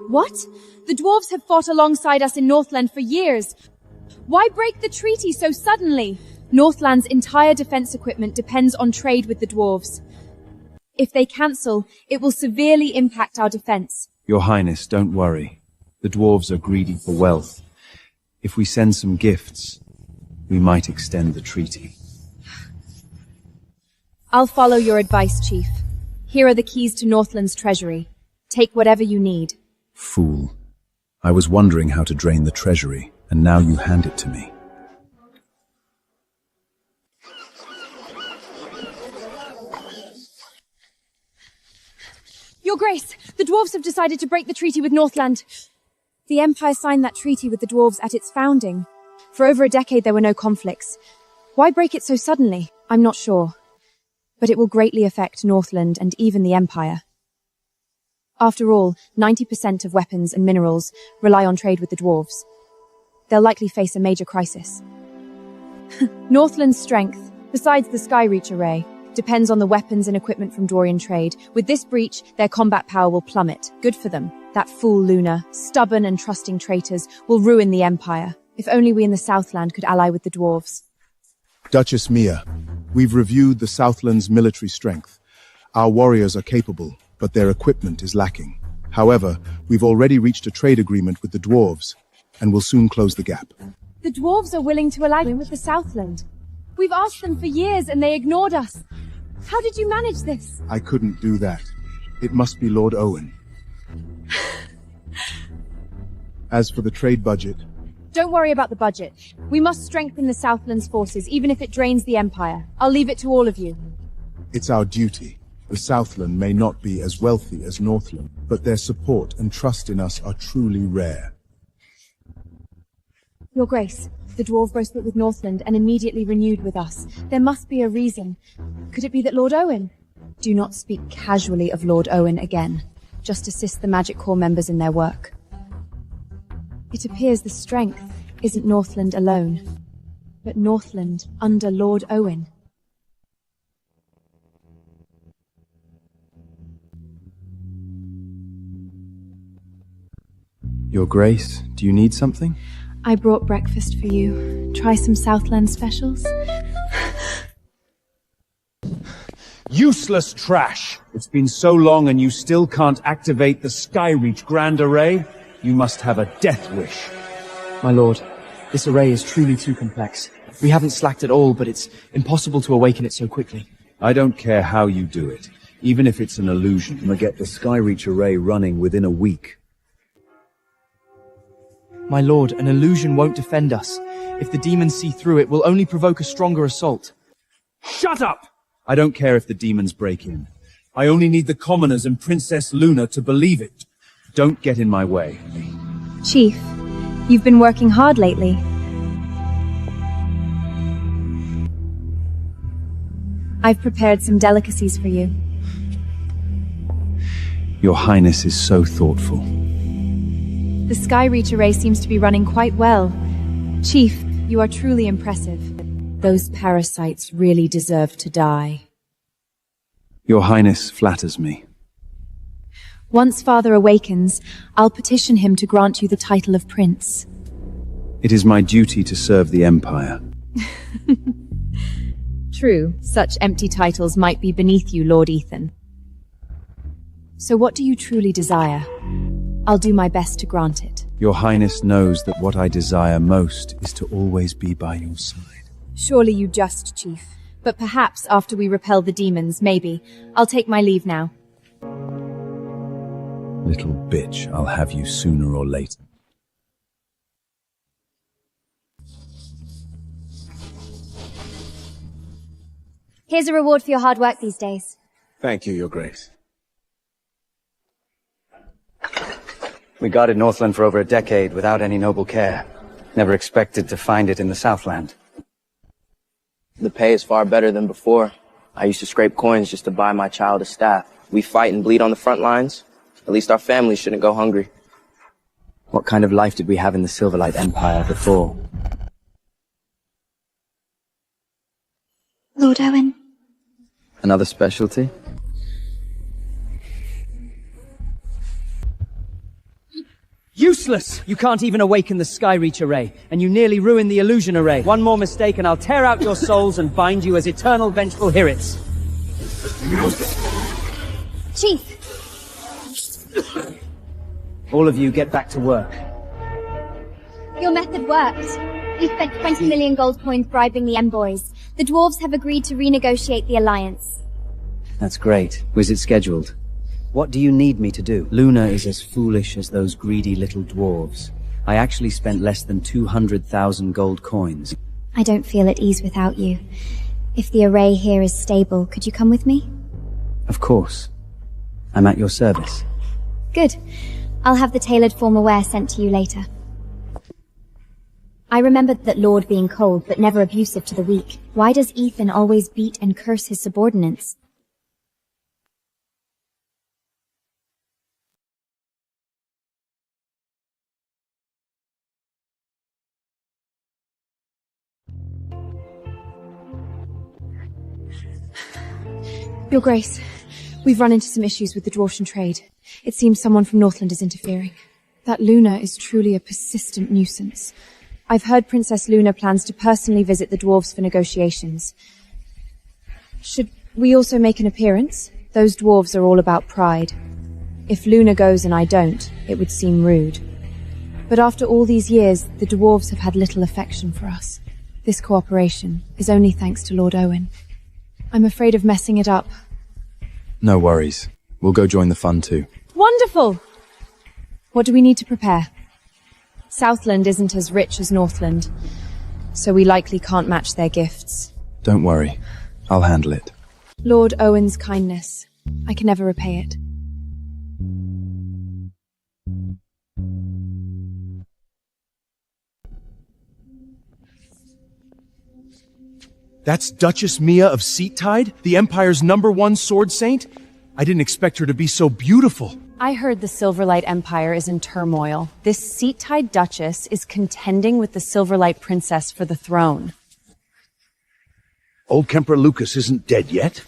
What? The dwarves have fought alongside us in Northland for years. Why break the treaty so suddenly? Northland's entire defense equipment depends on trade with the dwarves. If they cancel, it will severely impact our defense. Your Highness, don't worry. The dwarves are greedy for wealth. If we send some gifts, we might extend the treaty. I'll follow your advice, Chief. Here are the keys to Northland's treasury. Take whatever you need. Fool. I was wondering how to drain the treasury, and now you hand it to me. Your Grace, the dwarves have decided to break the treaty with Northland. The Empire signed that treaty with the dwarves at its founding. For over a decade there were no conflicts. Why break it so suddenly? I'm not sure. But it will greatly affect Northland and even the Empire. After all, 90% of weapons and minerals rely on trade with the dwarves. They'll likely face a major crisis. Northland's strength, besides the Skyreach array, depends on the weapons and equipment from Dorian trade. With this breach, their combat power will plummet. Good for them. That fool Luna, stubborn and trusting traitors, will ruin the Empire. If only we in the Southland could ally with the dwarves. Duchess Mia, we've reviewed the Southland's military strength. Our warriors are capable, but their equipment is lacking. However, we've already reached a trade agreement with the dwarves, and will soon close the gap. The dwarves are willing to ally with the Southland. We've asked them for years and they ignored us. How did you manage this? I couldn't do that. It must be Lord Owen. As for the trade budget... Don't worry about the budget. We must strengthen the Southland's forces, even if it drains the Empire. I'll leave it to all of you. It's our duty. The Southland may not be as wealthy as Northland, but their support and trust in us are truly rare. Your Grace, the dwarf broke split with Northland and immediately renewed with us. There must be a reason. Could it be that Lord Owen? Do not speak casually of Lord Owen again. Just assist the Magic Corps members in their work. It appears the strength isn't Northland alone, but Northland under Lord Owen. Your Grace, do you need something? I brought breakfast for you. Try some Southland specials. Useless trash! It's been so long and you still can't activate the Skyreach Grand Array? You must have a death wish. My lord, this array is truly too complex. We haven't slacked at all, but it's impossible to awaken it so quickly. I don't care how you do it, even if it's an illusion. I'm gonna get the Skyreach Array running within a week. My lord, an illusion won't defend us. If the demons see through it, will only provoke a stronger assault. Shut up! I don't care if the demons break in. I only need the commoners and Princess Luna to believe it. Don't get in my way. Chief, you've been working hard lately. I've prepared some delicacies for you. Your Highness is so thoughtful. The Skyreach array seems to be running quite well. Chief, you are truly impressive. Those parasites really deserve to die. Your Highness flatters me. Once Father awakens, I'll petition him to grant you the title of Prince. It is my duty to serve the Empire. True, such empty titles might be beneath you, Lord Ethan. So what do you truly desire? I'll do my best to grant it. Your Highness knows that what I desire most is to always be by your side. Surely you just, Chief. But perhaps after we repel the demons, maybe. I'll take my leave now. Little bitch, I'll have you sooner or later. Here's a reward for your hard work these days. Thank you, Your Grace. We guarded Northland for over a decade without any noble care. Never expected to find it in the Southland. The pay is far better than before. I used to scrape coins just to buy my child a staff. We fight and bleed on the front lines. At least our families shouldn't go hungry. What kind of life did we have in the Silverlight Empire before? Lord Owen. Another specialty? Useless! You can't even awaken the Skyreach array, and you nearly ruined the illusion array. One more mistake and I'll tear out your souls and bind you as eternal vengeful Hirits. Chief! All of you get back to work. Your method worked. We spent 20 million gold coins bribing the envoys. The dwarves have agreed to renegotiate the alliance. That's great. Was it scheduled? What do you need me to do? Luna is as foolish as those greedy little dwarves. I actually spent less than 200,000 gold coins. I don't feel at ease without you. If the array here is stable, could you come with me? Of course. I'm at your service. Good. I'll have the tailored formal wear sent to you later. I remembered that Lord being cold but never abusive to the weak. Why does Ethan always beat and curse his subordinates? Your Grace, we've run into some issues with the Dwarfshan trade. It seems someone from Northland is interfering. That Luna is truly a persistent nuisance. I've heard Princess Luna plans to personally visit the dwarves for negotiations. Should we also make an appearance? Those dwarves are all about pride. If Luna goes and I don't, it would seem rude. But after all these years, the dwarves have had little affection for us. This cooperation is only thanks to Lord Owen. I'm afraid of messing it up. No worries. We'll go join the fun too. Wonderful! What do we need to prepare? Southland isn't as rich as Northland, so we likely can't match their gifts. Don't worry. I'll handle it. Lord Owen's kindness. I can never repay it. That's Duchess Mia of Seattide, the Empire's #1 sword saint? I didn't expect her to be so beautiful. I heard the Silverlight Empire is in turmoil. This Seattide Duchess is contending with the Silverlight Princess for the throne. Old Emperor Lucas isn't dead yet?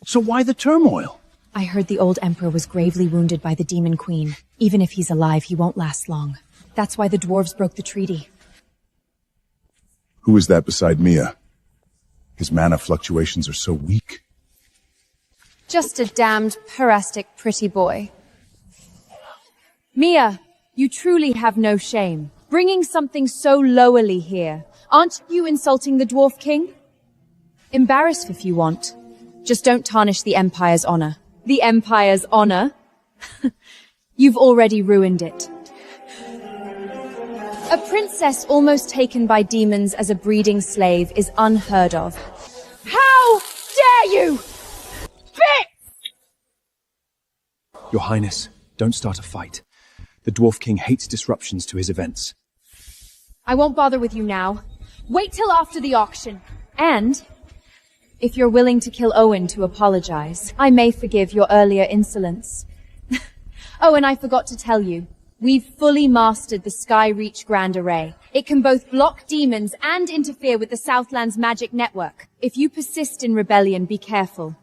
So why the turmoil? I heard the old emperor was gravely wounded by the Demon Queen. Even if he's alive, he won't last long. That's why the dwarves broke the treaty. Who is that beside Mia? His mana fluctuations are so weak. Just a damned parastic pretty boy. Mia, you truly have no shame. Bringing something so lowly here. Aren't you insulting the Dwarf King? Embarrass if you want. Just don't tarnish the Empire's honor. The Empire's honor? You've already ruined it. A princess almost taken by demons as a breeding slave is unheard of. How dare you! Your Highness, don't start a fight. The Dwarf King hates disruptions to his events. I won't bother with you now. Wait till after the auction. And, if you're willing to kill Owen to apologize, I may forgive your earlier insolence. Oh, and I forgot to tell you, we've fully mastered the Skyreach Grand Array. It can both block demons and interfere with the Southland's magic network. If you persist in rebellion, be careful.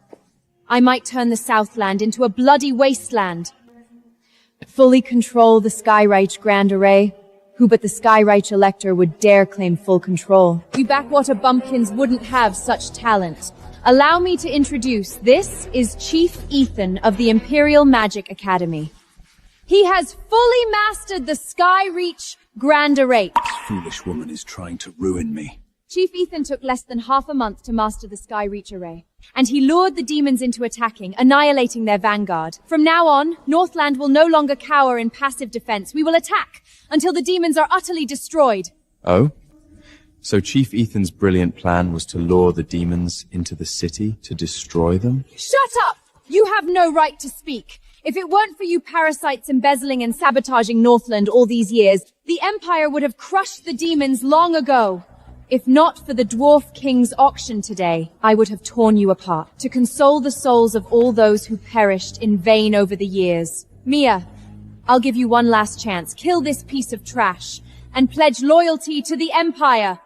I might turn the Southland into a bloody wasteland. Fully control the Skyreach Grand Array. Who but the Skyreach Elector would dare claim full control? You backwater bumpkins wouldn't have such talent. Allow me to introduce, this is Chief Ethan of the Imperial Magic Academy. He has fully mastered the Skyreach Grand Array. This foolish woman is trying to ruin me. Chief Ethan took less than half a month to master the Skyreach Array, and he lured the demons into attacking, annihilating their vanguard. From now on, Northland will no longer cower in passive defense. We will attack until the demons are utterly destroyed. Oh? So Chief Ethan's brilliant plan was to lure the demons into the city to destroy them? Shut up! You have no right to speak. If it weren't for you parasites embezzling and sabotaging Northland all these years, the Empire would have crushed the demons long ago. If not for the Dwarf King's auction today, I would have torn you apart, to console the souls of all those who perished in vain over the years. Mia, I'll give you one last chance. Kill this piece of trash, and pledge loyalty to the Empire.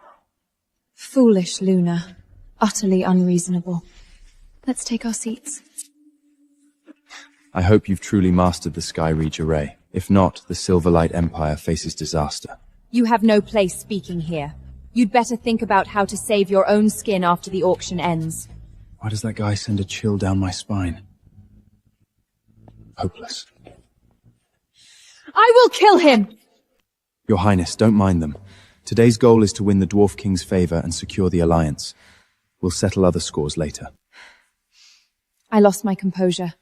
Foolish Luna. Utterly unreasonable. Let's take our seats. I hope you've truly mastered the Skyreach Array. If not, the Silverlight Empire faces disaster. You have no place speaking here. You'd better think about how to save your own skin after the auction ends. Why does that guy send a chill down my spine? Hopeless. I will kill him! Your Highness, don't mind them. Today's goal is to win the Dwarf King's favor and secure the alliance. We'll settle other scores later. I lost my composure.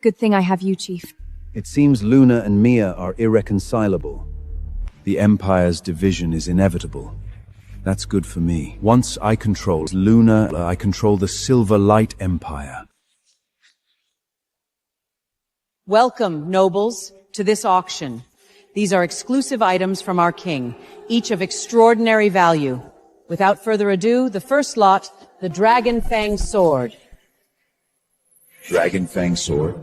Good thing I have you, Chief. It seems Luna and Mia are irreconcilable. The Empire's division is inevitable. That's good for me. Once I control Luna, I control the Silverlight Empire. Welcome, nobles, to this auction. These are exclusive items from our king, each of extraordinary value. Without further ado, the first lot, the Dragon Fang Sword. Dragon Fang Sword?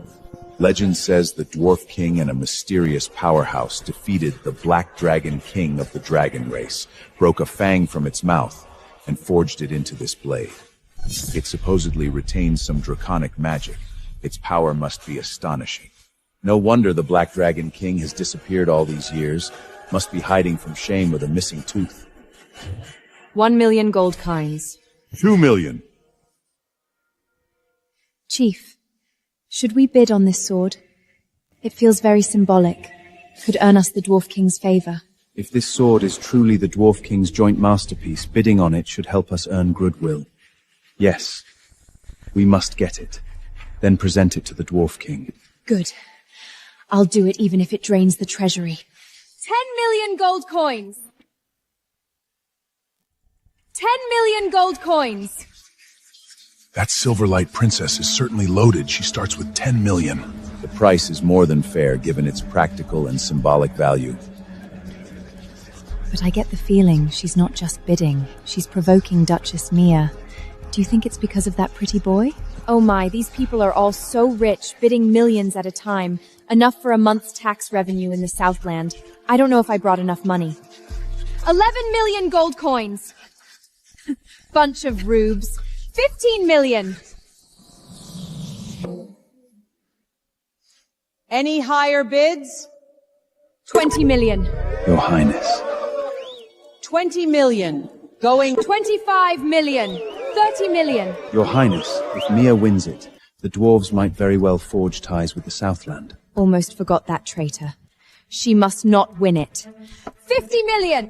Legend says the Dwarf King and a mysterious powerhouse defeated the Black Dragon King of the Dragon race, broke a fang from its mouth, and forged it into this blade. It supposedly retains some draconic magic. Its power must be astonishing. No wonder the Black Dragon King has disappeared all these years. Must be hiding from shame with a missing tooth. 1 million gold coins. 2 million. Chief, should we bid on this sword? It feels very symbolic. Could earn us the Dwarf King's favor. If this sword is truly the Dwarf King's joint masterpiece, bidding on it should help us earn goodwill. Yes, we must get it. Then present it to the Dwarf King. Good. I'll do it even if it drains the treasury. 10 million gold coins! 10 million gold coins! That Silverlight princess is certainly loaded. She starts with 10 million. The price is more than fair given its practical and symbolic value. But I get the feeling she's not just bidding, she's provoking Duchess Mia. Do you think it's because of that pretty boy? Oh my, these people are all so rich, bidding millions at a time. Enough for a month's tax revenue in the Southland. I don't know if I brought enough money. 11 million gold coins! Bunch of rubes. 15 million! Any higher bids? 20 million. Your Highness. 20 million. Going 25 million. 30 million. Your Highness, if Mia wins it, the dwarves might very well forge ties with the Southland. Almost forgot that traitor. She must not win it. 50 million!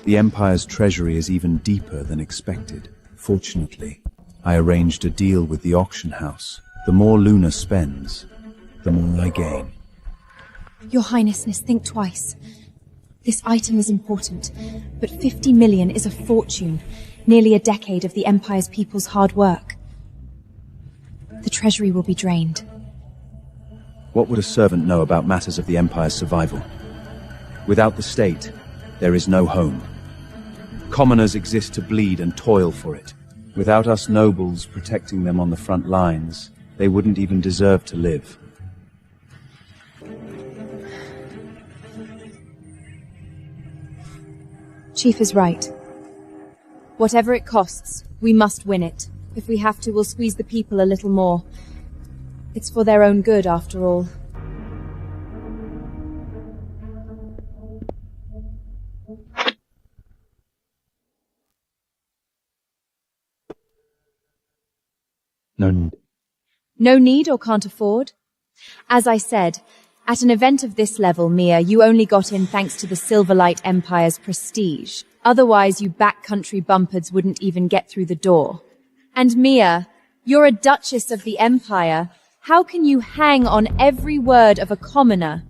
The Empire's treasury is even deeper than expected. Fortunately, I arranged a deal with the auction house. The more Luna spends, the more I gain. Your Highnessness, think twice. This item is important, but 50 million is a fortune, nearly a decade of the Empire's people's hard work. The treasury will be drained. What would a servant know about matters of the Empire's survival? Without the state, there is no home. Commoners exist to bleed and toil for it. Without us nobles protecting them on the front lines, they wouldn't even deserve to live. Chief is right. Whatever it costs, we must win it. If we have to, we'll squeeze the people a little more. It's for their own good, after all. No need. No need or can't afford? As I said, at an event of this level, Mia, you only got in thanks to the Silverlight Empire's prestige. Otherwise, you backcountry bumpards wouldn't even get through the door. And Mia, you're a Duchess of the Empire. How can you hang on every word of a commoner?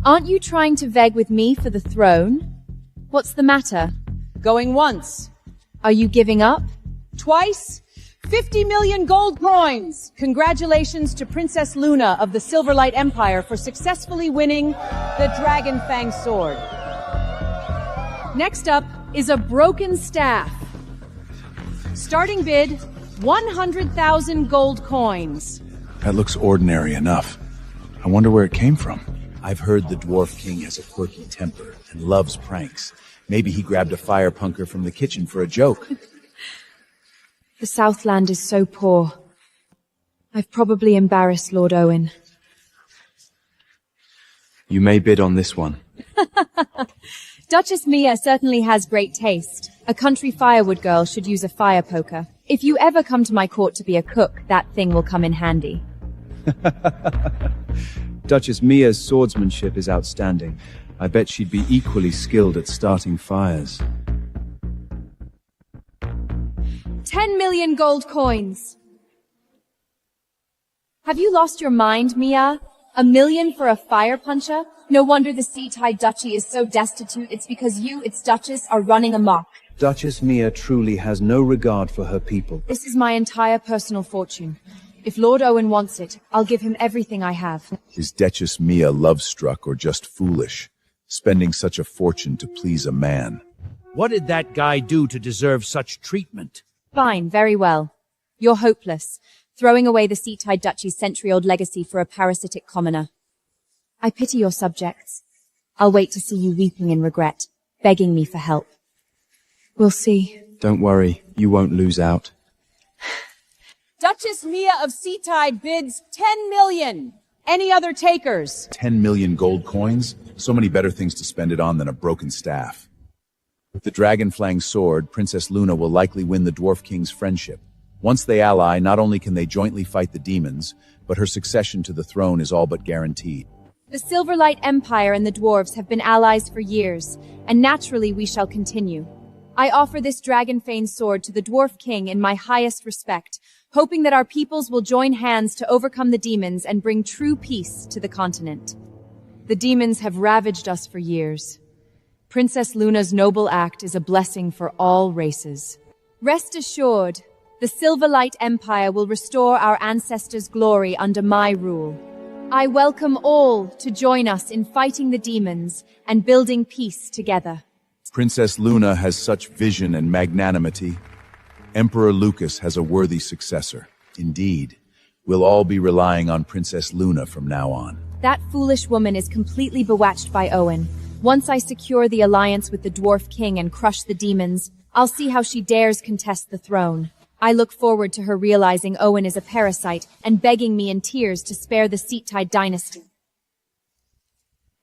Aren't you trying to veg with me for the throne? What's the matter? going once. Are you giving up? Twice? 50 million gold coins! Congratulations to Princess Luna of the Silverlight Empire for successfully winning the Dragon Fang Sword. Next up is a broken staff. Starting bid, 100,000 gold coins. That looks ordinary enough. I wonder where it came from. I've heard the Dwarf King has a quirky temper and loves pranks. Maybe he grabbed a fire punker from the kitchen for a joke. The Southland is so poor. I've probably embarrassed Lord Owen. You may bid on this one. Duchess Mia certainly has great taste. A country firewood girl should use a fire poker. If you ever come to my court to be a cook, that thing will come in handy. Duchess Mia's swordsmanship is outstanding. I bet she'd be equally skilled at starting fires. 10 million gold coins. Have you lost your mind, Mia? 1 million for a fire puncher? No wonder the sea-tide duchy is so destitute. It's because you, its duchess, are running amok. Duchess Mia truly has no regard for her people. This is my entire personal fortune. If Lord Owen wants it, I'll give him everything I have. Is Duchess Mia love-struck or just foolish, spending such a fortune to please a man? What did that guy do to deserve such treatment? Fine, very well. You're hopeless, throwing away the sea-tide duchy's century-old legacy for a parasitic commoner. I pity your subjects. I'll wait to see you weeping in regret, begging me for help. We'll see. Don't worry, you won't lose out. Duchess Mia of Sea-Tide bids 10 million. Any other takers? 10 million gold coins? So many better things to spend it on than a broken staff. With the Dragonfang sword, Princess Luna will likely win the Dwarf King's friendship. Once they ally, not only can they jointly fight the demons, but her succession to the throne is all but guaranteed. The Silverlight Empire and the dwarves have been allies for years, and naturally we shall continue. I offer this Dragonfang sword to the Dwarf King in my highest respect, hoping that our peoples will join hands to overcome the demons and bring true peace to the continent. The demons have ravaged us for years. Princess Luna's noble act is a blessing for all races. Rest assured, the Silverlight Empire will restore our ancestors' glory under my rule. I welcome all to join us in fighting the demons and building peace together. Princess Luna has such vision and magnanimity. Emperor Lucas has a worthy successor. Indeed, we'll all be relying on Princess Luna from now on. That foolish woman is completely bewitched by Owen. Once I secure the alliance with the Dwarf King and crush the demons, I'll see how she dares contest the throne. I look forward to her realizing Owen is a parasite and begging me in tears to spare the Seat-Tide dynasty.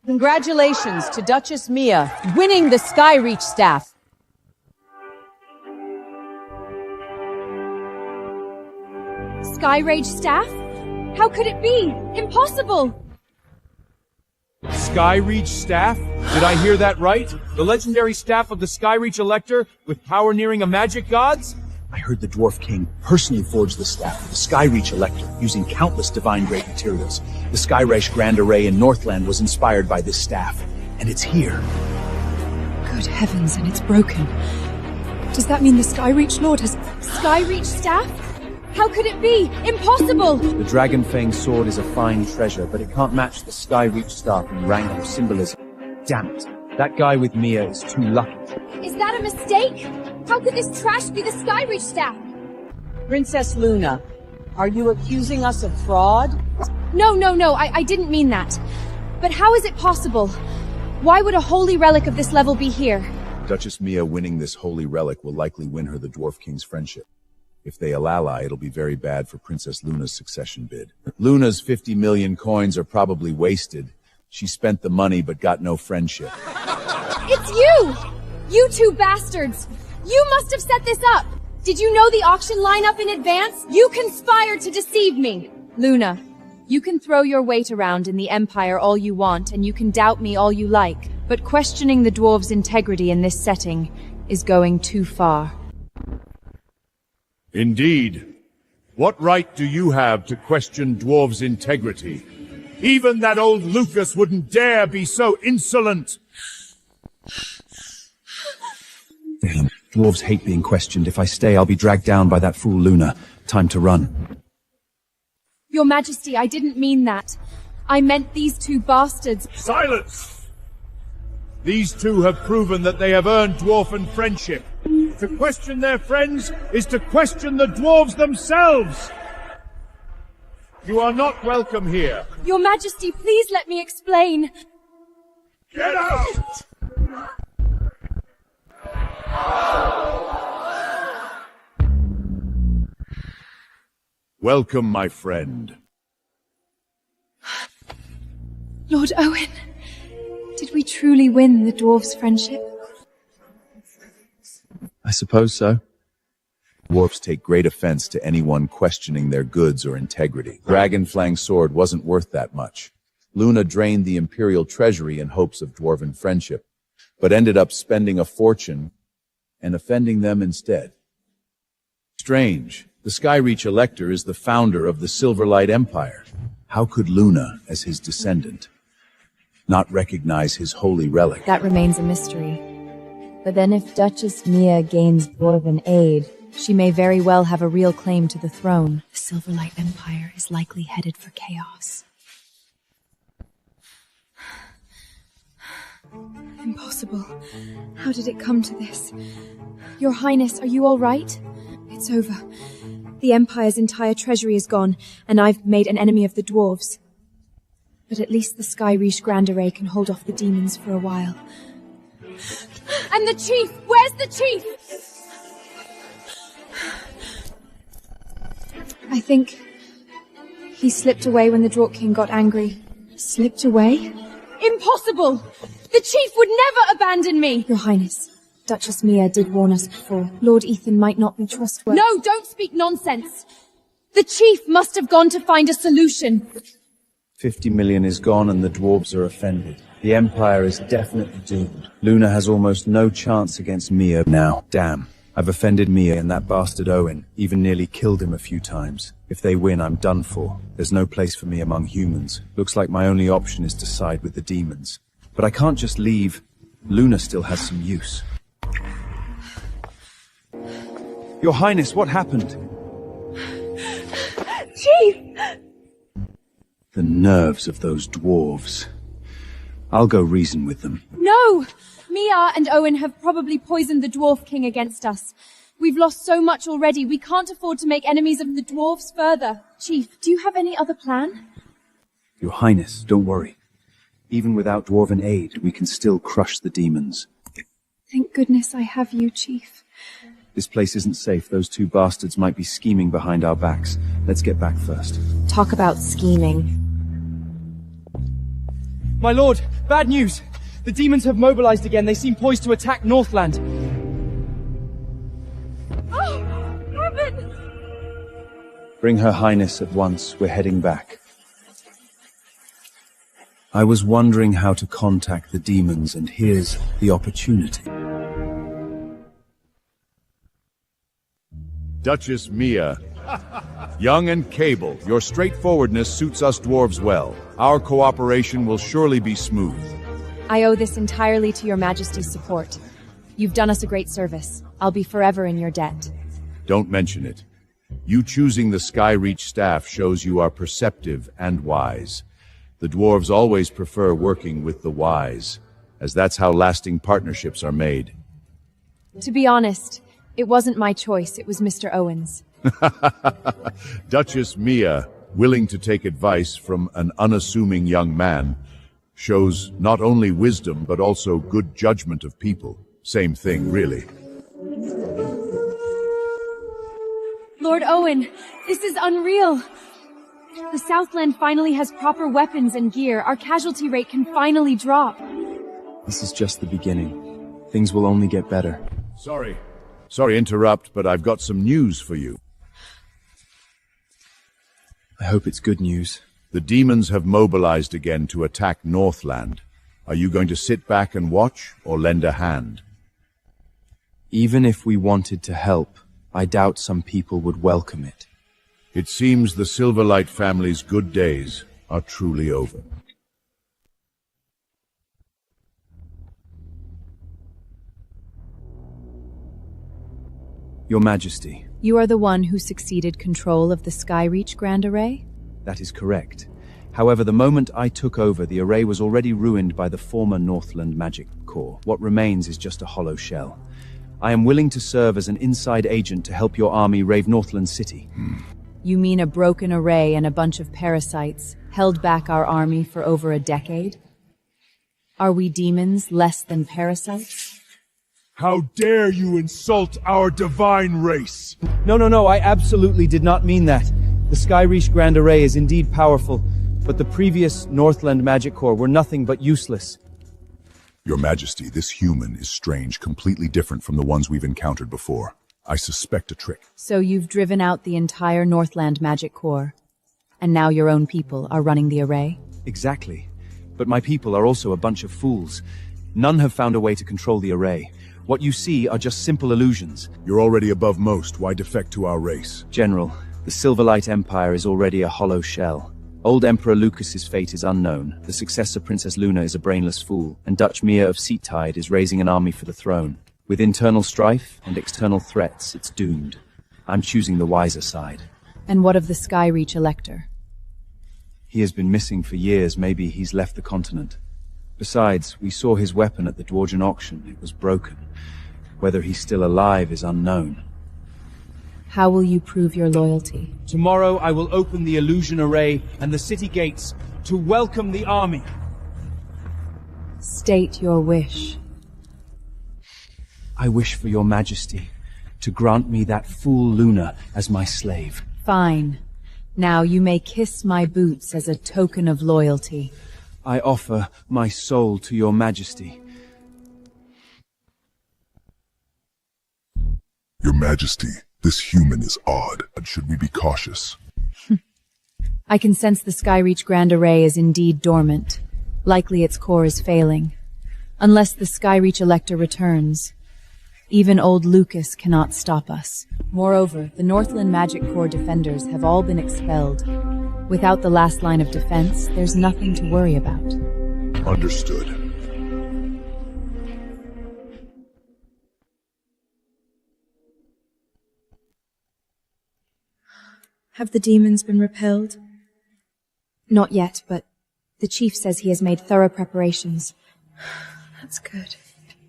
Congratulations to Duchess Mia, winning the Skyreach staff. Skyrage staff? How could it be? Impossible! Skyreach staff? Did I hear that right? The legendary staff of the Skyreach Elector with power nearing a magic gods? I heard the Dwarf King personally forge the staff of the Skyreach Elector using countless divine great materials. The Skyreach Grand Array in Northland was inspired by this staff, and it's here. Good heavens, and it's broken. Does that mean the Skyreach Lord has... Skyreach staff? How could it be? Impossible! The Dragon Fang sword is a fine treasure, but it can't match the Skyreach staff in rank or symbolism. Damn it. That guy with Mia is too lucky. Is that a mistake? How could this trash be the Skyreach staff? Princess Luna, are you accusing us of fraud? No, I didn't mean that. But how is it possible? Why would a holy relic of this level be here? Duchess Mia winning this holy relic will likely win her the Dwarf King's friendship. If they ally, it'll be very bad for Princess Luna's succession bid. Luna's 50 million coins are probably wasted. She spent the money but got no friendship. It's you! You two bastards! You must have set this up! Did you know the auction lineup in advance? You conspired to deceive me! Luna, you can throw your weight around in the Empire all you want, and you can doubt me all you like, but questioning the dwarves' integrity in this setting is going too far. Indeed. What right do you have to question dwarves' integrity? Even that old Lucas wouldn't dare be so insolent! Damn, dwarves hate being questioned. If I stay, I'll be dragged down by that fool Luna. Time to run. Your Majesty, I didn't mean that. I meant these two bastards. Silence! These two have proven that they have earned dwarven friendship. To question their friends is to question the dwarves themselves! You are not welcome here. Your Majesty, please let me explain. Get out! Welcome, my friend. Lord Owen, did we truly win the dwarves' friendship? I suppose so. Dwarves take great offense to anyone questioning their goods or integrity. Dragonfang's sword wasn't worth that much. Luna drained the imperial treasury in hopes of dwarven friendship, but ended up spending a fortune and offending them instead. Strange. The Skyreach Elector is the founder of the Silverlight Empire. How could Luna, as his descendant, not recognize his holy relic? That remains a mystery. But then if Duchess Mia gains dwarven aid, she may very well have a real claim to the throne. The Silverlight Empire is likely headed for chaos. Impossible. How did it come to this? Your Highness, are you all right? It's over. The Empire's entire treasury is gone, and I've made an enemy of the dwarves. But at least the Skyreach Grand Array can hold off the demons for a while. And the chief! Where's the chief? I think he slipped away when the Dwarf King got angry. Slipped away? Impossible! The chief would never abandon me! Your Highness, Duchess Mia did warn us before. Lord Ethan might not be trustworthy. No, don't speak nonsense! The chief must have gone to find a solution. 50 million is gone and the dwarves are offended. The Empire is definitely doomed. Luna has almost no chance against Mia now. Damn. I've offended Mia and that bastard Owen. Even nearly killed him a few times. If they win, I'm done for. There's no place for me among humans. Looks like my only option is to side with the demons. But I can't just leave. Luna still has some use. Your Highness, what happened? Chief! The nerves of those dwarves. I'll go reason with them. No! Mia and Owen have probably poisoned the Dwarf King against us. We've lost so much already, we can't afford to make enemies of the dwarves further. Chief, do you have any other plan? Your Highness, don't worry. Even without dwarven aid, we can still crush the demons. Thank goodness I have you, Chief. This place isn't safe. Those two bastards might be scheming behind our backs. Let's get back first. Talk about scheming. My lord, bad news! The demons have mobilized again. They seem poised to attack Northland. Oh, heaven! Bring Her Highness at once. We're heading back. I was wondering how to contact the demons, and here's the opportunity. Duchess Mia. Young and capable, your straightforwardness suits us dwarves well. Our cooperation will surely be smooth. I owe this entirely to your Majesty's support. You've done us a great service. I'll be forever in your debt. Don't mention it. You choosing the Skyreach staff shows you are perceptive and wise. The dwarves always prefer working with the wise, as that's how lasting partnerships are made. To be honest, it wasn't my choice, it was Mr. Owen's. Duchess Mia, willing to take advice from an unassuming young man, shows not only wisdom but also good judgment of people. Same thing, really. Lord Owen, this is unreal. The Southland finally has proper weapons and gear. Our casualty rate can finally drop. This is just the beginning. Things will only get better. Sorry to interrupt, but I've got some news for you. I hope it's good news. The demons have mobilized again to attack Northland. Are you going to sit back and watch, or lend a hand? Even if we wanted to help, I doubt some people would welcome it. It seems the Silverlight family's good days are truly over. Your Majesty. You are the one who succeeded control of the Skyreach Grand Array? That is correct. However, the moment I took over, the array was already ruined by the former Northland Magic Corps. What remains is just a hollow shell. I am willing to serve as an inside agent to help your army rave Northland City. You mean a broken array and a bunch of parasites held back our army for over a decade? Are we demons less than parasites? How dare you insult our divine race! No, I absolutely did not mean that. The Skyreach Grand Array is indeed powerful, but the previous Northland Magic Corps were nothing but useless. Your Majesty, this human is strange, completely different from the ones we've encountered before. I suspect a trick. So you've driven out the entire Northland Magic Corps, and now your own people are running the array? Exactly. But my people are also a bunch of fools. None have found a way to control the array. What you see are just simple illusions. You're already above most. Why defect to our race? General, the Silverlight Empire is already a hollow shell. Old Emperor Lucas's fate is unknown. The successor Princess Luna is a brainless fool, and Dutch Mia of Seatide is raising an army for the throne. With internal strife and external threats, it's doomed. I'm choosing the wiser side. And what of the Skyreach Elector? He has been missing for years. Maybe he's left the continent. Besides, we saw his weapon at the Dwarven auction. It was broken. Whether he's still alive is unknown. How will you prove your loyalty? Tomorrow I will open the illusion array and the city gates to welcome the army. State your wish. I wish for your Majesty to grant me that fool Luna as my slave. Fine. Now you may kiss my boots as a token of loyalty. I offer my soul to your Majesty. Your Majesty, this human is odd. Should we be cautious? I can sense the Skyreach Grand Array is indeed dormant. Likely its core is failing. Unless the Skyreach Elector returns. Even old Lucas cannot stop us. Moreover, the Northland Magic Corps defenders have all been expelled. Without the last line of defense, there's nothing to worry about. Understood. Have the demons been repelled? Not yet, but the chief says he has made thorough preparations. That's good.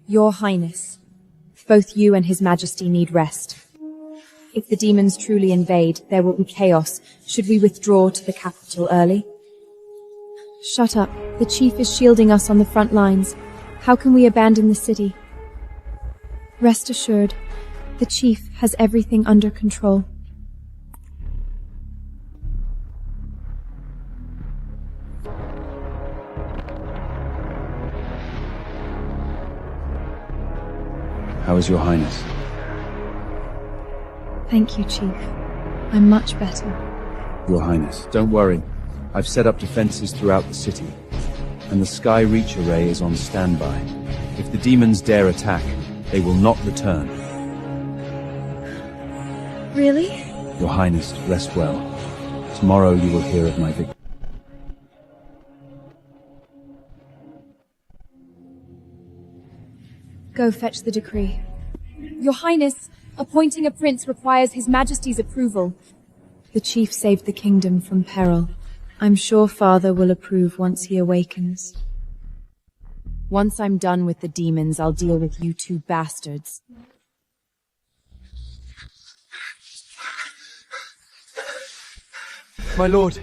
Your Highness, both you and His Majesty need rest. If the demons truly invade, there will be chaos. Should we withdraw to the capital early? Shut up. The chief is shielding us on the front lines. How can we abandon the city? Rest assured, the chief has everything under control. How is Your Highness? Thank you, Chief. I'm much better. Your Highness, don't worry. I've set up defenses throughout the city, and the Sky Reach array is on standby. If the demons dare attack, they will not return. Really? Your Highness, rest well. Tomorrow you will hear of my victory. Go fetch the decree. Your Highness, appointing a prince requires His Majesty's approval. The chief saved the kingdom from peril. I'm sure Father will approve once he awakens. Once I'm done with the demons, I'll deal with you two bastards. My lord,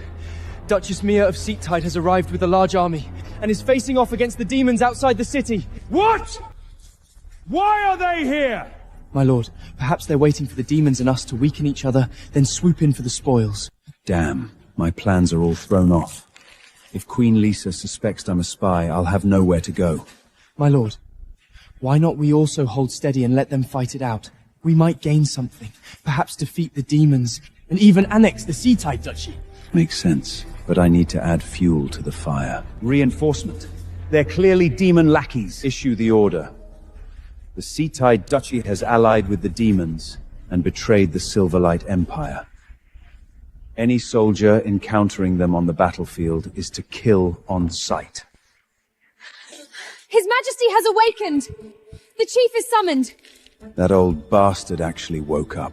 Duchess Mia of Seattide has arrived with a large army, and is facing off against the demons outside the city. What? Why are they here? My lord, perhaps they're waiting for the demons and us to weaken each other, then swoop in for the spoils. Damn, my plans are all thrown off. If Queen Lisa suspects I'm a spy, I'll have nowhere to go. My lord, why not we also hold steady and let them fight it out? We might gain something, perhaps defeat the demons, and even annex the Seatide Duchy. Makes sense, but I need to add fuel to the fire. Reinforcement. They're clearly demon lackeys. Issue the order. The Seatide Duchy has allied with the demons and betrayed the Silverlight Empire. Any soldier encountering them on the battlefield is to kill on sight. His Majesty has awakened! The chief is summoned! That old bastard actually woke up.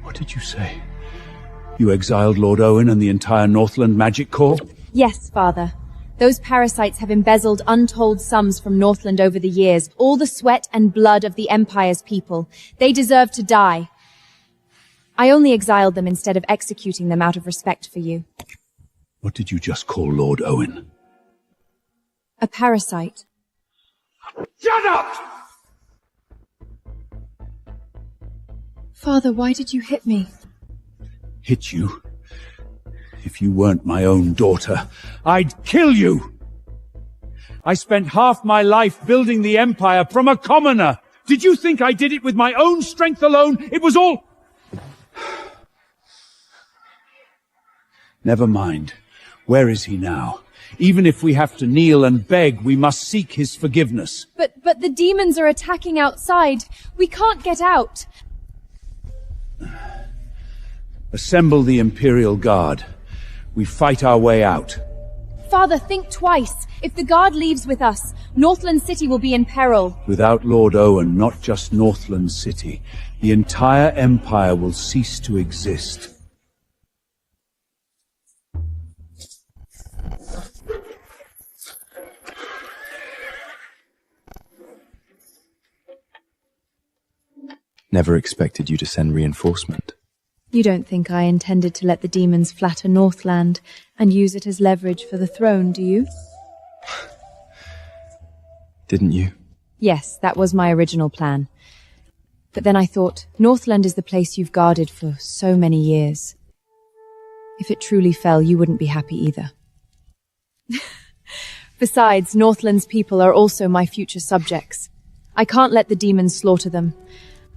What did you say? You exiled Lord Owen and the entire Northland Magic Corps? Yes, Father. Those parasites have embezzled untold sums from Northland over the years, all the sweat and blood of the Empire's people. They deserve to die. I only exiled them instead of executing them out of respect for you. What did you just call Lord Owen? A parasite. Shut up! Father, why did you hit me? Hit you? If you weren't my own daughter, I'd kill you! I spent half my life building the Empire from a commoner. Did you think I did it with my own strength alone? It was all... Never mind. Where is he now? Even if we have to kneel and beg, we must seek his forgiveness. But the demons are attacking outside. We can't get out. Assemble the Imperial Guard. We fight our way out. Father, think twice. If the guard leaves with us, Northland City will be in peril. Without Lord Owen, not just Northland City, the entire Empire will cease to exist. Never expected you to send reinforcement. You don't think I intended to let the demons flatter Northland and use it as leverage for the throne, do you? Didn't you? Yes, that was my original plan. But then I thought, Northland is the place you've guarded for so many years. If it truly fell, you wouldn't be happy either. Besides, Northland's people are also my future subjects. I can't let the demons slaughter them.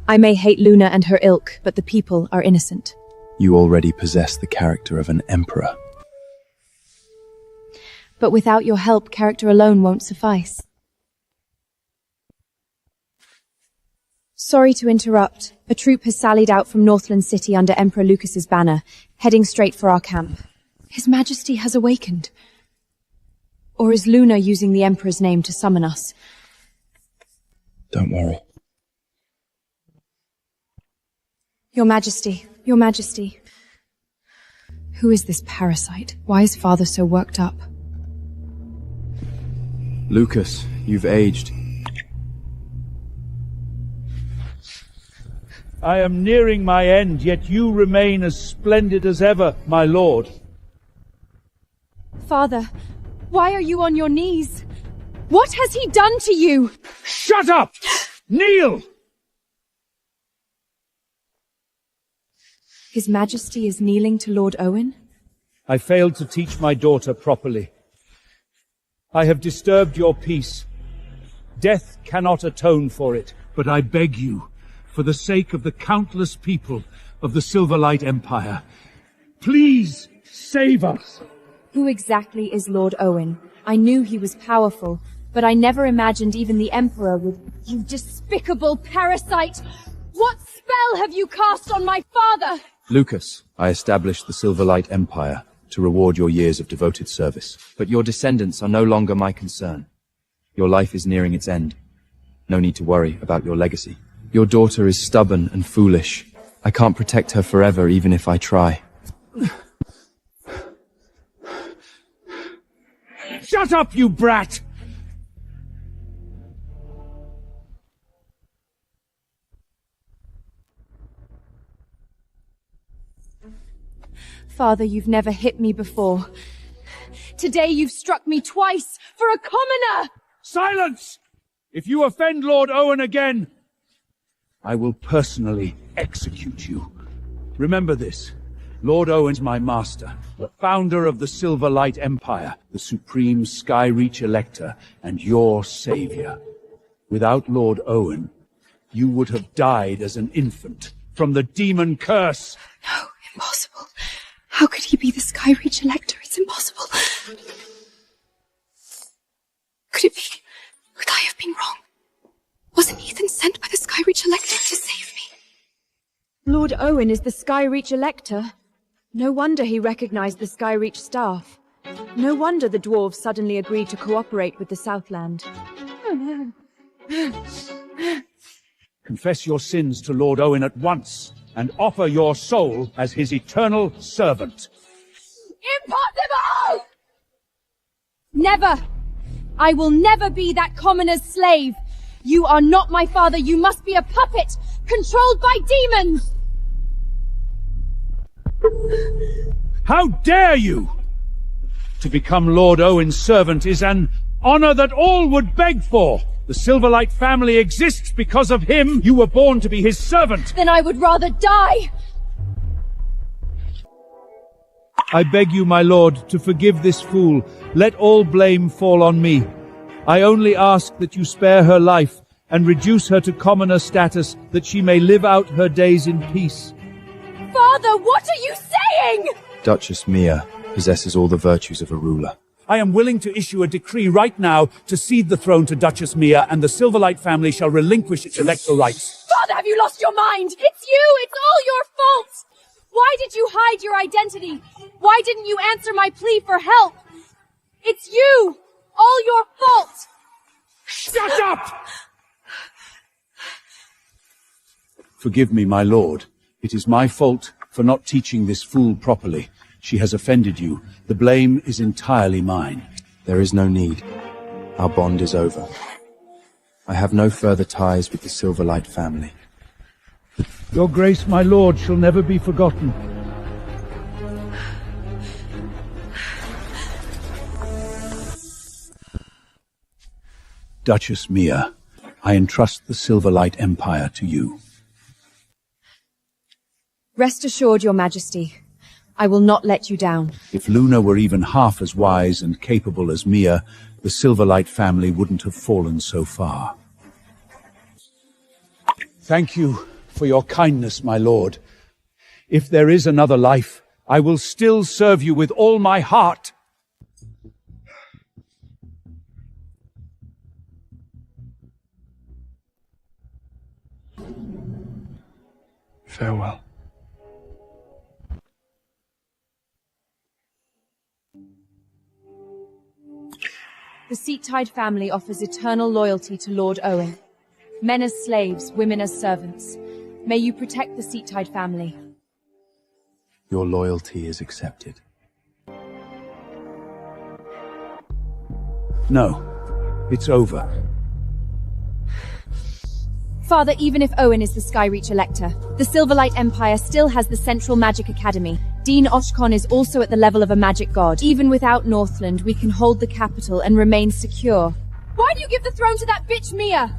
I may hate Luna and her ilk, but the people are innocent. You already possess the character of an emperor. But without your help, character alone won't suffice. Sorry to interrupt. A troop has sallied out from Northland City under Emperor Lucas's banner, heading straight for our camp. His Majesty has awakened. Or is Luna using the Emperor's name to summon us? Don't worry. Your Majesty, Your Majesty. Who is this parasite? Why is father so worked up? Lucas, you've aged. I am nearing my end, yet you remain as splendid as ever, my lord. Father, why are you on your knees? What has he done to you? Shut up! Kneel! His Majesty is kneeling to Lord Owen? I failed to teach my daughter properly. I have disturbed your peace. Death cannot atone for it, but I beg you, for the sake of the countless people of the Silverlight Empire, please save us. Who exactly is Lord Owen? I knew he was powerful, but I never imagined even the Emperor would... You despicable parasite! What spell have you cast on my father? Lucas, I established the Silverlight Empire to reward your years of devoted service. But your descendants are no longer my concern. Your life is nearing its end. No need to worry about your legacy. Your daughter is stubborn and foolish. I can't protect her forever, even if I try. Shut up, you brat! Father, you've never hit me before. Today you've struck me twice for a commoner! Silence! If you offend Lord Owen again, I will personally execute you. Remember this. Lord Owen's my master, the founder of the Silverlight Empire, the supreme Skyreach Elector, and your savior. Without Lord Owen, you would have died as an infant from the demon curse. No, impossible. How could he be the Skyreach Elector? It's impossible. Could it be? Could I have been wrong? Wasn't Ethan sent by the Skyreach Elector to save me? Lord Owen is the Skyreach Elector. No wonder he recognized the Skyreach staff. No wonder the dwarves suddenly agreed to cooperate with the Southland. Confess your sins to Lord Owen at once, and offer your soul as his eternal servant. Impossible! Never! I will never be that commoner's slave! You are not my father, you must be a puppet, controlled by demons! How dare you! To become Lord Owen's servant is an honor that all would beg for. The Silverlight family exists because of him. You were born to be his servant. Then I would rather die! I beg you, my lord, to forgive this fool. Let all blame fall on me. I only ask that you spare her life and reduce her to commoner status, that she may live out her days in peace. Father, what are you saying? Duchess Mia possesses all the virtues of a ruler. I am willing to issue a decree right now to cede the throne to Duchess Mia, and the Silverlight family shall relinquish its electoral rights. Father, have you lost your mind? It's you! It's all your fault! Why did you hide your identity? Why didn't you answer my plea for help? It's you! All your fault! Shut up! Forgive me, my lord. It is my fault for not teaching this fool properly. She has offended you. The blame is entirely mine. There is no need. Our bond is over. I have no further ties with the Silverlight family. Your grace, my lord, shall never be forgotten. Duchess Mia, I entrust the Silverlight Empire to you. Rest assured, Your Majesty. I will not let you down. If Luna were even half as wise and capable as Mia, the Silverlight family wouldn't have fallen so far. Thank you for your kindness, my lord. If there is another life, I will still serve you with all my heart. Farewell. The Seat-Tide family offers eternal loyalty to Lord Owen. Men as slaves, women as servants. May you protect the Seat-Tide family. Your loyalty is accepted. No, it's over. Father, even if Owen is the Skyreach Elector, the Silverlight Empire still has the Central Magic Academy. Dean Oshkon is also at the level of a magic god. Even without Northland, we can hold the capital and remain secure. Why do you give the throne to that bitch Mia?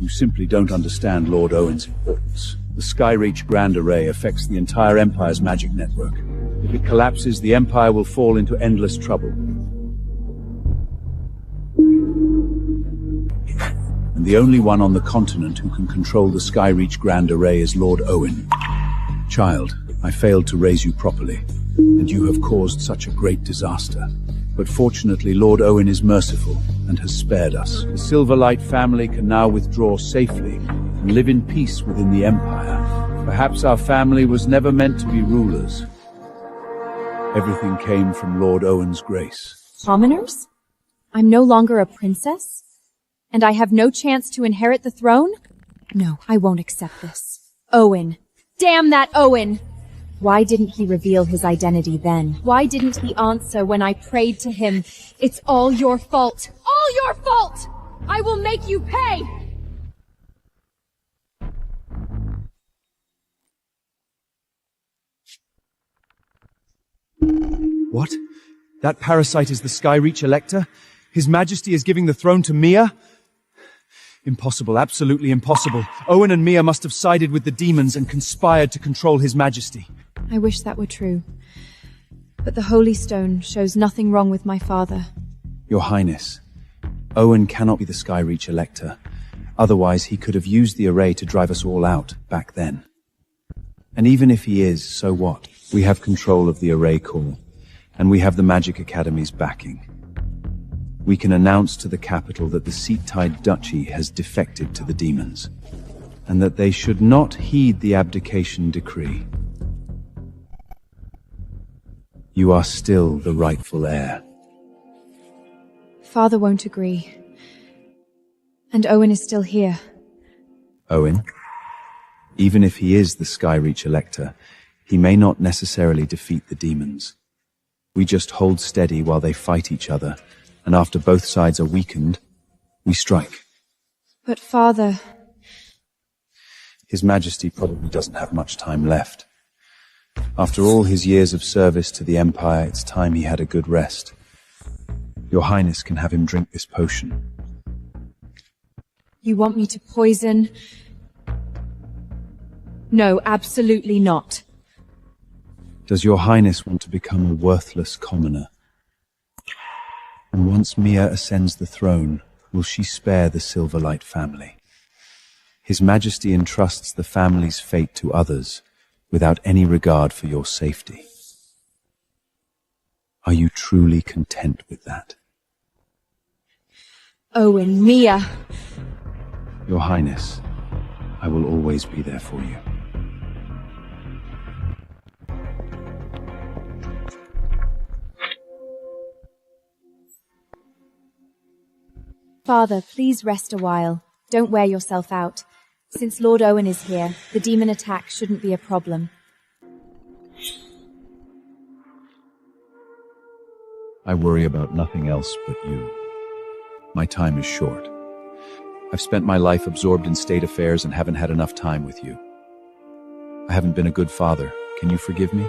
You simply don't understand Lord Owen's importance. The Skyreach Grand Array affects the entire Empire's magic network. If it collapses, the Empire will fall into endless trouble. And the only one on the continent who can control the Skyreach Grand Array is Lord Owen. Child, I failed to raise you properly, and you have caused such a great disaster. But fortunately, Lord Owen is merciful and has spared us. The Silverlight family can now withdraw safely and live in peace within the Empire. Perhaps our family was never meant to be rulers. Everything came from Lord Owen's grace. Commoners? I'm no longer a princess? And I have no chance to inherit the throne? No, I won't accept this. Owen. Damn that Owen! Why didn't he reveal his identity then? Why didn't he answer when I prayed to him? It's all your fault. All your fault! I will make you pay! What? That parasite is the Skyreach Elector? His Majesty is giving the throne to Mia? Impossible, absolutely impossible. Owen and Mia must have sided with the demons and conspired to control His Majesty. I wish that were true. But the Holy Stone shows nothing wrong with my father. Your Highness, Owen cannot be the Skyreach Elector. Otherwise, he could have used the array to drive us all out back then. And even if he is, so what? We have control of the array core, and we have the Magic Academy's backing. We can announce to the capital that the Seat-Tide Duchy has defected to the demons, and that they should not heed the abdication decree. You are still the rightful heir. Father won't agree. And Owen is still here. Owen? Even if he is the Skyreach Elector, he may not necessarily defeat the demons. We just hold steady while they fight each other, and after both sides are weakened, we strike. But Father... His Majesty probably doesn't have much time left. After all his years of service to the Empire, it's time he had a good rest. Your Highness can have him drink this potion. You want me to poison? No, absolutely not. Does your Highness want to become a worthless commoner? And once Mia ascends the throne, will she spare the Silverlight family? His Majesty entrusts the family's fate to others, without any regard for your safety. Are you truly content with that? Owen, Mia! Your Highness, I will always be there for you. Father, please rest a while. Don't wear yourself out. Since Lord Owen is here, the demon attack shouldn't be a problem. I worry about nothing else but you. My time is short. I've spent my life absorbed in state affairs and haven't had enough time with you. I haven't been a good father. Can you forgive me?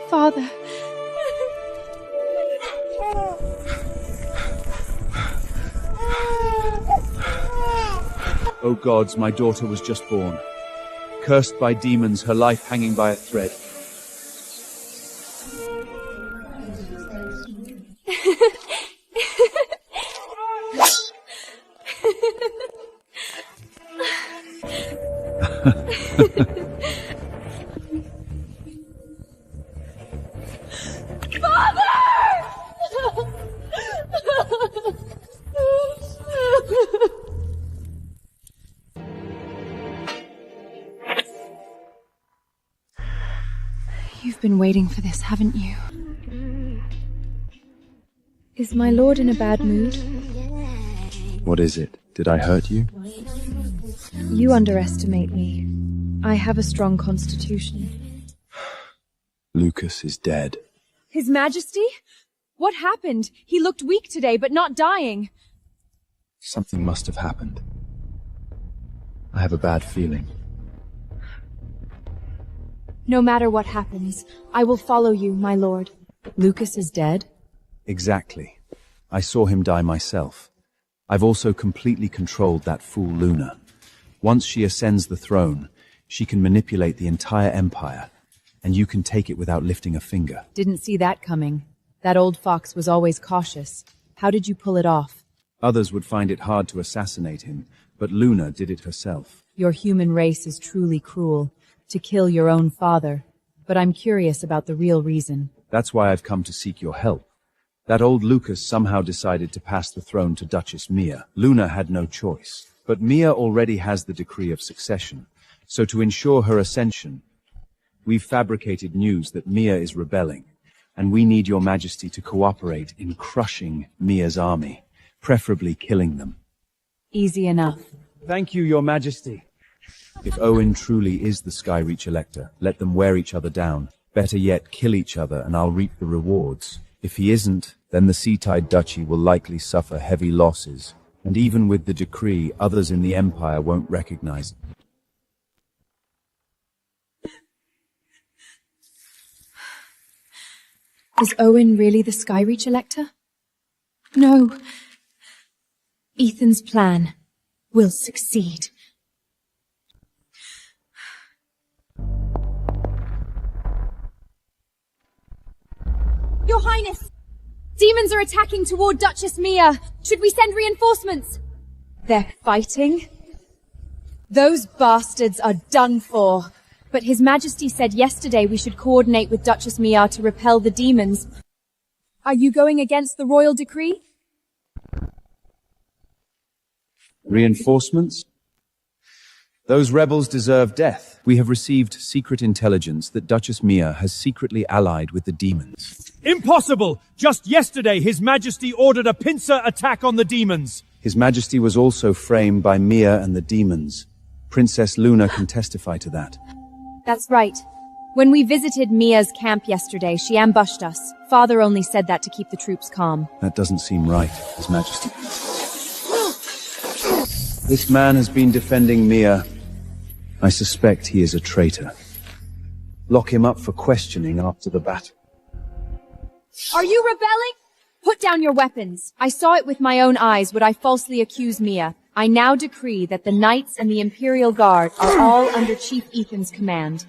Father... O gods, my daughter was just born. Cursed by demons, her life hanging by a thread. You've been waiting for this, haven't you? Is my lord in a bad mood? What is it? Did I hurt you? You underestimate me. I have a strong constitution. Lucas is dead. His Majesty? What happened? He looked weak today, but not dying. Something must have happened. I have a bad feeling. No matter what happens, I will follow you, my lord. Lucas is dead? Exactly. I saw him die myself. I've also completely controlled that fool Luna. Once she ascends the throne, she can manipulate the entire empire, and you can take it without lifting a finger. Didn't see that coming. That old fox was always cautious. How did you pull it off? Others would find it hard to assassinate him, but Luna did it herself. Your human race is truly cruel, to kill your own father. But I'm curious about the real reason. That's why I've come to seek your help. That old Lucas somehow decided to pass the throne to Duchess Mia. Luna had no choice. But Mia already has the decree of succession. So to ensure her ascension, we've fabricated news that Mia is rebelling. And we need your majesty to cooperate in crushing Mia's army, preferably killing them. Easy enough. Thank you, your majesty. If Owen truly is the Skyreach elector, let them wear each other down. Better yet, kill each other and I'll reap the rewards. If he isn't, then the Seatide Duchy will likely suffer heavy losses. And even with the decree, others in the Empire won't recognize it. Is Owen really the Skyreach elector? No. Ethan's plan will succeed. Your Highness! Demons are attacking toward Duchess Mia. Should we send reinforcements? They're fighting? Those bastards are done for. But His Majesty said yesterday we should coordinate with Duchess Mia to repel the demons. Are you going against the royal decree? Reinforcements? Those rebels deserve death. We have received secret intelligence that Duchess Mia has secretly allied with the demons. Impossible! Just yesterday, His Majesty ordered a pincer attack on the demons. His Majesty was also framed by Mia and the demons. Princess Luna can testify to that. That's right. When we visited Mia's camp yesterday, she ambushed us. Father only said that to keep the troops calm. That doesn't seem right, His Majesty. This man has been defending Mia. I suspect he is a traitor. Lock him up for questioning after the battle. Are you rebelling? Put down your weapons. I saw it with my own eyes would I falsely accuse Mia. I now decree that the Knights and the Imperial Guard are all under Chief Ethan's command.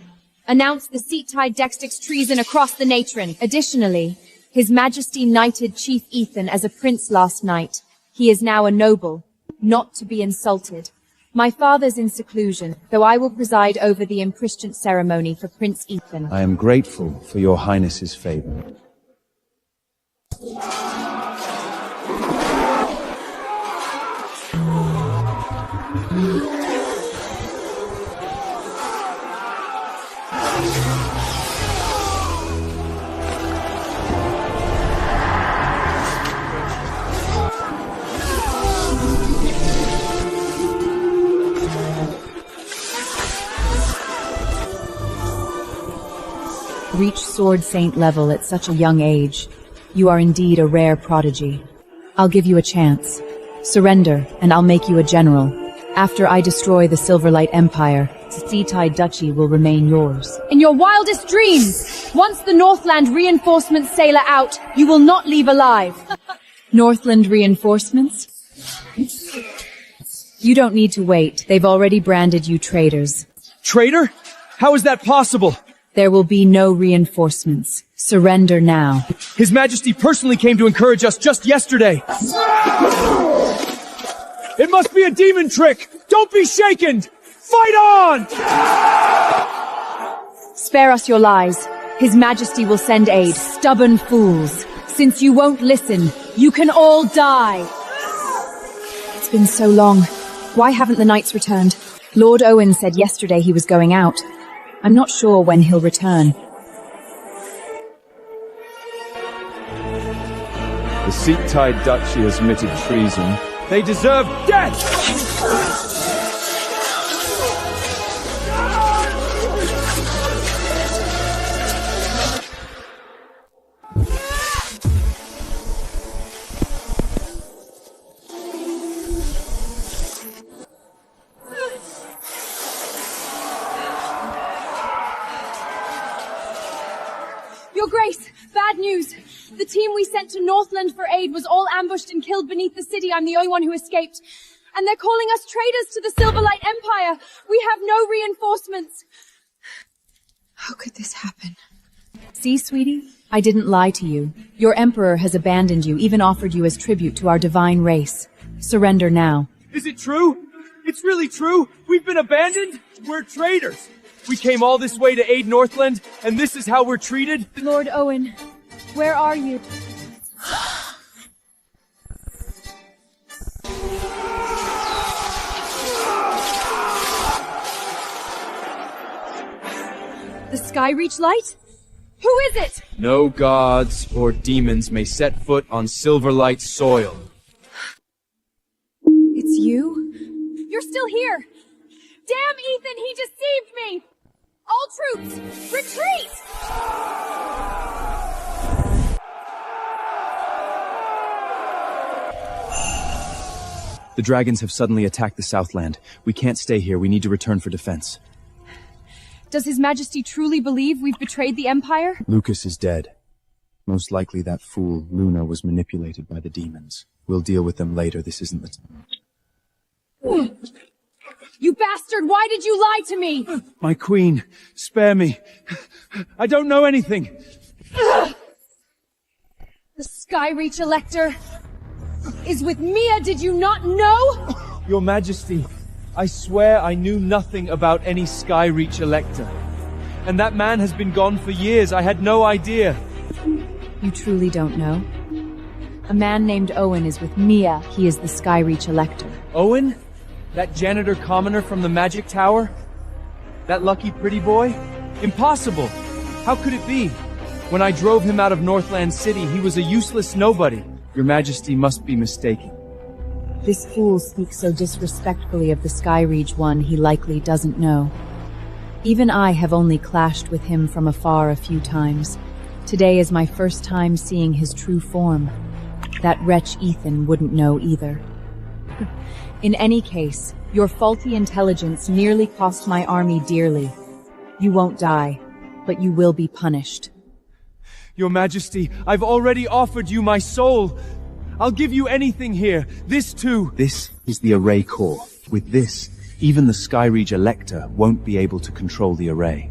Announce the Seat-Tide Dextix treason across the Natron. Additionally, His Majesty knighted Chief Ethan as a prince last night. He is now a noble, not to be insulted. My father's in seclusion, though I will preside over the imprichment ceremony for Prince Ethan. I am grateful for your Highness's favor. Reach Sword Saint level at such a young age. You are indeed a rare prodigy. I'll give you a chance. Surrender, and I'll make you a general. After I destroy the Silverlight Empire, Seatide Duchy will remain yours. In your wildest dreams! Once the Northland reinforcements sail out, you will not leave alive. Northland reinforcements? You don't need to wait. They've already branded you traitors. Traitor? How is that possible? There will be no reinforcements. Surrender now. His Majesty personally came to encourage us just yesterday. It must be a demon trick! Don't be shaken! Fight on! Spare us your lies. His Majesty will send aid. Stubborn fools. Since you won't listen, you can all die. It's been so long. Why haven't the knights returned? Lord Owen said yesterday he was going out. I'm not sure when he'll return. The Seat-Tide Duchy has committed treason. They deserve death! Your Grace, bad news. The team we sent to Northland for aid was all ambushed and killed beneath the city. I'm the only one who escaped. And they're calling us traitors to the Silverlight Empire. We have no reinforcements. How could this happen? See, sweetie? I didn't lie to you. Your emperor has abandoned you, even offered you as tribute to our divine race. Surrender now. Is it true? It's really true? We've been abandoned? We're traitors. We came all this way to aid Northland, and this is how we're treated? Lord Owen, where are you? The Skyreach light? Who is it? No gods or demons may set foot on Silverlight soil. It's you? You're still here! Damn, Ethan, he deceived me! All troops, retreat! The dragons have suddenly attacked the Southland. We can't stay here. We need to return for defense. Does His Majesty truly believe we've betrayed the Empire? Lucas is dead. Most likely that fool, Luna, was manipulated by the demons. We'll deal with them later. This isn't the time. You bastard! Why did you lie to me? My queen, spare me. I don't know anything. The Skyreach Elector is with Mia, did you not know? Your Majesty, I swear I knew nothing about any Skyreach Elector. And that man has been gone for years. I had no idea. You truly don't know? A man named Owen is with Mia. He is the Skyreach Elector. Owen? That janitor commoner from the magic tower? That lucky pretty boy? Impossible! How could it be? When I drove him out of Northland City, he was a useless nobody. Your Majesty must be mistaken. This fool speaks so disrespectfully of the Skyreach one he likely doesn't know. Even I have only clashed with him from afar a few times. Today is my first time seeing his true form. That wretch Ethan wouldn't know either. In any case, your faulty intelligence nearly cost my army dearly. You won't die, but you will be punished. Your Majesty, I've already offered you my soul. I'll give you anything here. This too. This is the array core. With this, even the Skyreach Elector won't be able to control the array.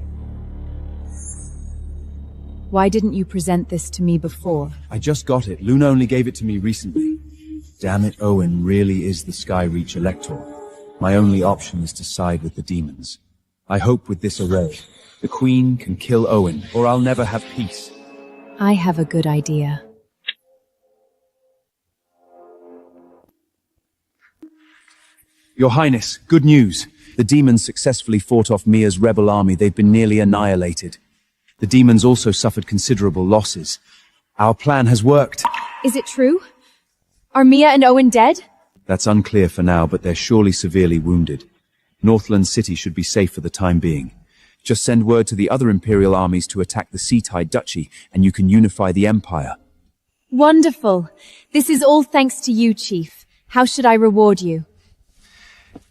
Why didn't you present this to me before? I just got it. Luna only gave it to me recently. Damn it, Owen really is the Skyreach Elector. My only option is to side with the demons. I hope with this array, the Queen can kill Owen, or I'll never have peace. I have a good idea. Your Highness, good news. The demons successfully fought off Mia's rebel army. They've been nearly annihilated. The demons also suffered considerable losses. Our plan has worked. Is it true? Are Mia and Owen dead? That's unclear for now, but they're surely severely wounded. Northland City should be safe for the time being. Just send word to the other imperial armies to attack the Seatide Duchy, and you can unify the Empire. Wonderful. This is all thanks to you, Chief. How should I reward you?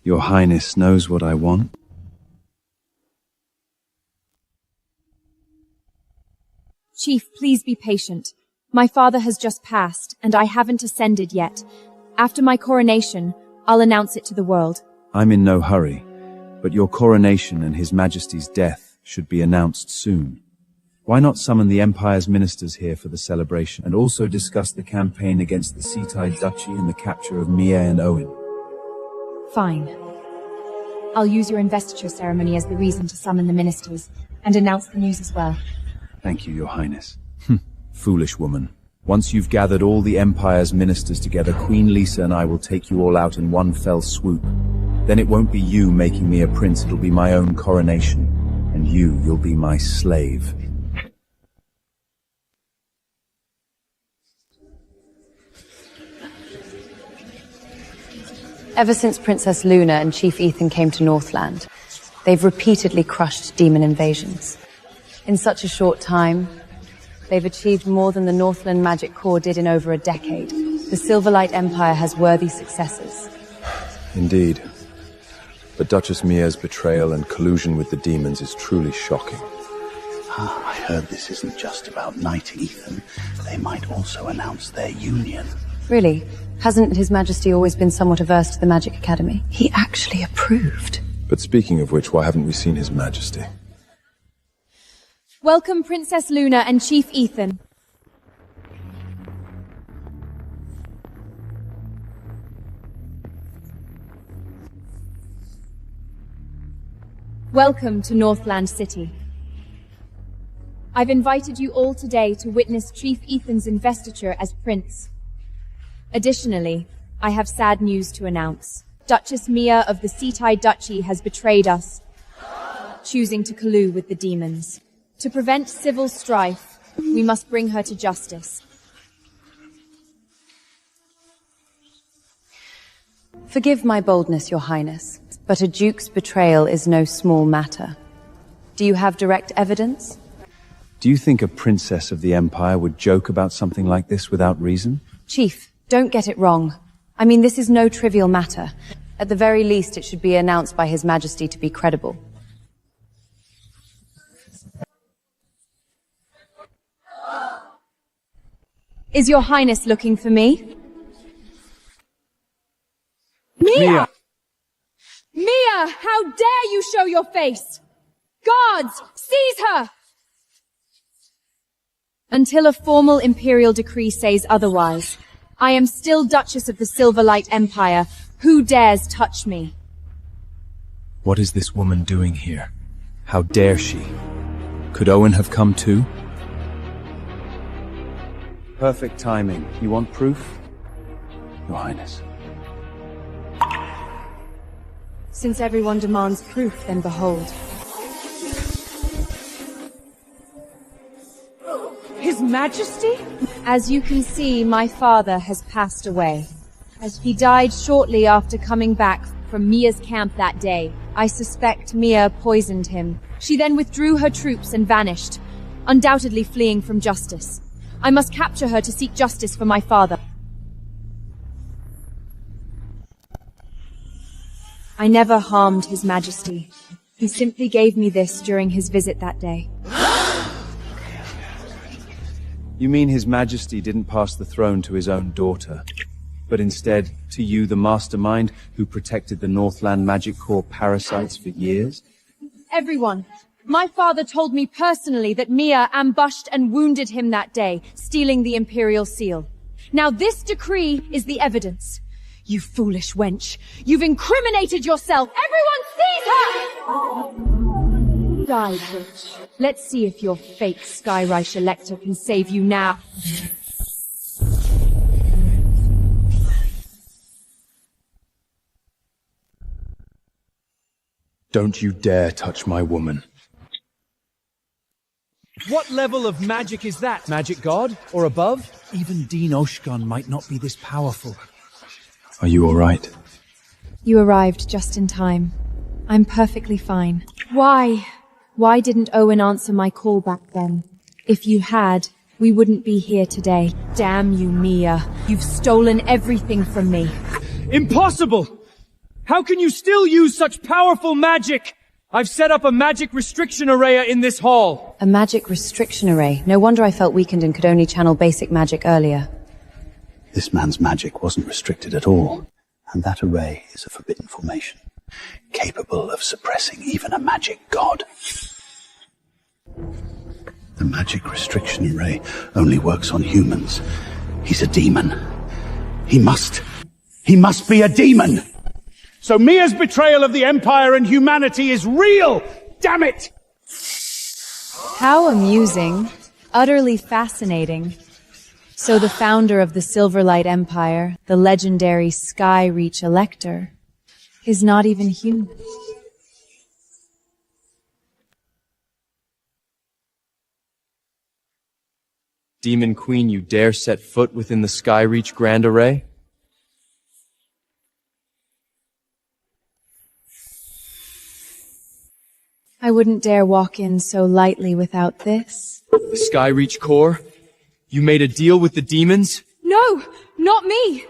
Your Highness knows what I want. Chief, please be patient. My father has just passed, and I haven't ascended yet. After my coronation, I'll announce it to the world. I'm in no hurry, but your coronation and His Majesty's death should be announced soon. Why not summon the Empire's ministers here for the celebration, and also discuss the campaign against the Seatide Duchy and the capture of Mia and Owen? Fine. I'll use your investiture ceremony as the reason to summon the ministers, and announce the news as well. Thank you, Your Highness. Foolish woman. Once you've gathered all the Empire's ministers together, Queen Lisa and I will take you all out in one fell swoop. Then it won't be you making me a prince, it'll be my own coronation. And you'll be my slave. Ever since Princess Luna and Chief Ethan came to Northland, they've repeatedly crushed demon invasions. In such a short time, they've achieved more than the Northland Magic Corps did in over a decade. The Silverlight Empire has worthy successors. Indeed. But Duchess Mia's betrayal and collusion with the demons is truly shocking. I heard this isn't just about knighting Ethan. They might also announce their union. Really? Hasn't His Majesty always been somewhat averse to the Magic Academy? He actually approved. But speaking of which, why haven't we seen His Majesty? Welcome Princess Luna and Chief Ethan. Welcome to Northland City. I've invited you all today to witness Chief Ethan's investiture as Prince. Additionally, I have sad news to announce. Duchess Mia of the Seatai Duchy has betrayed us, choosing to collude with the demons. To prevent civil strife, we must bring her to justice. Forgive my boldness, Your Highness, but a duke's betrayal is no small matter. Do you have direct evidence? Do you think a princess of the Empire would joke about something like this without reason? Chief, don't get it wrong. I mean, this is no trivial matter. At the very least, it should be announced by His Majesty to be credible. Is Your Highness looking for me? Mia! Mia, how dare you show your face! Guards, seize her! Until a formal imperial decree says otherwise, I am still Duchess of the Silverlight Empire. Who dares touch me? What is this woman doing here? How dare she? Could Owen have come too? Perfect timing. You want proof? Your Highness. Since everyone demands proof, then behold. His Majesty? As you can see, my father has passed away. As he died shortly after coming back from Mia's camp that day, I suspect Mia poisoned him. She then withdrew her troops and vanished, undoubtedly fleeing from justice. I must capture her to seek justice for my father. I never harmed His Majesty. He simply gave me this during his visit that day. You mean His Majesty didn't pass the throne to his own daughter, but instead to you, the mastermind who protected the Northland Magic Corps parasites for years? Everyone. My father told me personally that Mia ambushed and wounded him that day, stealing the Imperial seal. Now this decree is the evidence. You foolish wench. You've incriminated yourself. Everyone seize her! Die, bitch. Let's see if your fake Skyreich Elector can save you now. Don't you dare touch my woman. What level of magic is that? Magic god? Or above? Even Dean Oshgon might not be this powerful. Are you all right? You arrived just in time. I'm perfectly fine. Why? Why didn't Owen answer my call back then? If you had, we wouldn't be here today. Damn you, Mia. You've stolen everything from me. Impossible! How can you still use such powerful magic? I've set up a magic restriction array in this hall. A magic restriction array? No wonder I felt weakened and could only channel basic magic earlier. This man's magic wasn't restricted at all, and that array is a forbidden formation, capable of suppressing even a magic god. The magic restriction array only works on humans. He's a demon. He must be a demon! So Mia's betrayal of the Empire and humanity is real! Damn it! How amusing. Utterly fascinating. So the founder of the Silverlight Empire, the legendary Skyreach Elector, is not even human. Demon Queen, you dare set foot within the Skyreach Grand Array? I wouldn't dare walk in so lightly without this. The Skyreach Corps? You made a deal with the demons? No, not me!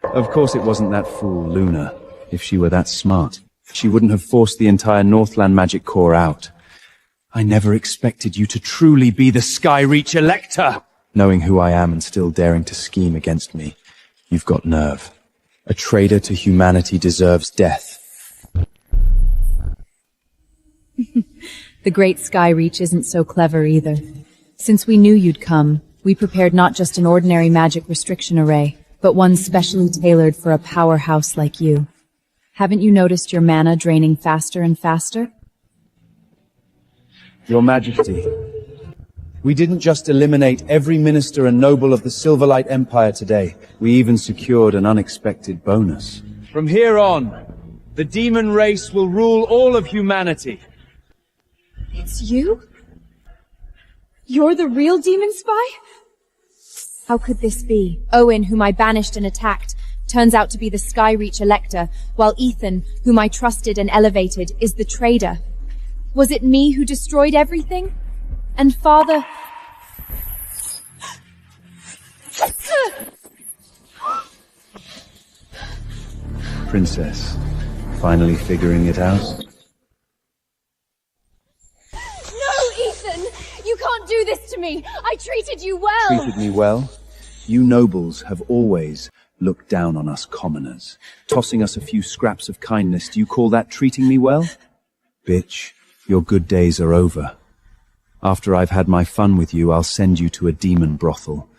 Of course it wasn't that fool, Luna, if she were that smart. She wouldn't have forced the entire Northland Magic Corps out. I never expected you to truly be the Skyreach Elector! Knowing who I am and still daring to scheme against me, you've got nerve. A traitor to humanity deserves death. The great Skyreach isn't so clever either. Since we knew you'd come, we prepared not just an ordinary magic restriction array, but one specially tailored for a powerhouse like you. Haven't you noticed your mana draining faster and faster? Your Majesty, we didn't just eliminate every minister and noble of the Silverlight Empire today. We even secured an unexpected bonus. From here on, the demon race will rule all of humanity. It's you? You're the real demon spy? How could this be? Owen, whom I banished and attacked, turns out to be the Skyreach Elector, while Ethan, whom I trusted and elevated, is the traitor. Was it me who destroyed everything? And Father... Princess, finally figuring it out? No, Ethan! You can't do this to me! I treated you well! Treated me well? You nobles have always looked down on us commoners. Tossing us a few scraps of kindness, do you call that treating me well? Bitch, your good days are over. After I've had my fun with you, I'll send you to a demon brothel.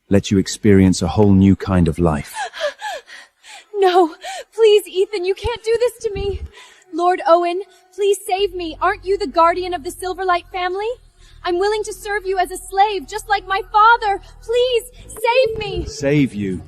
Let you experience a whole new kind of life. No! Please, Ethan, you can't do this to me! Lord Owen, please save me. Aren't you the guardian of the Silverlight family? I'm willing to serve you as a slave, just like my father. Please, save me! Save you?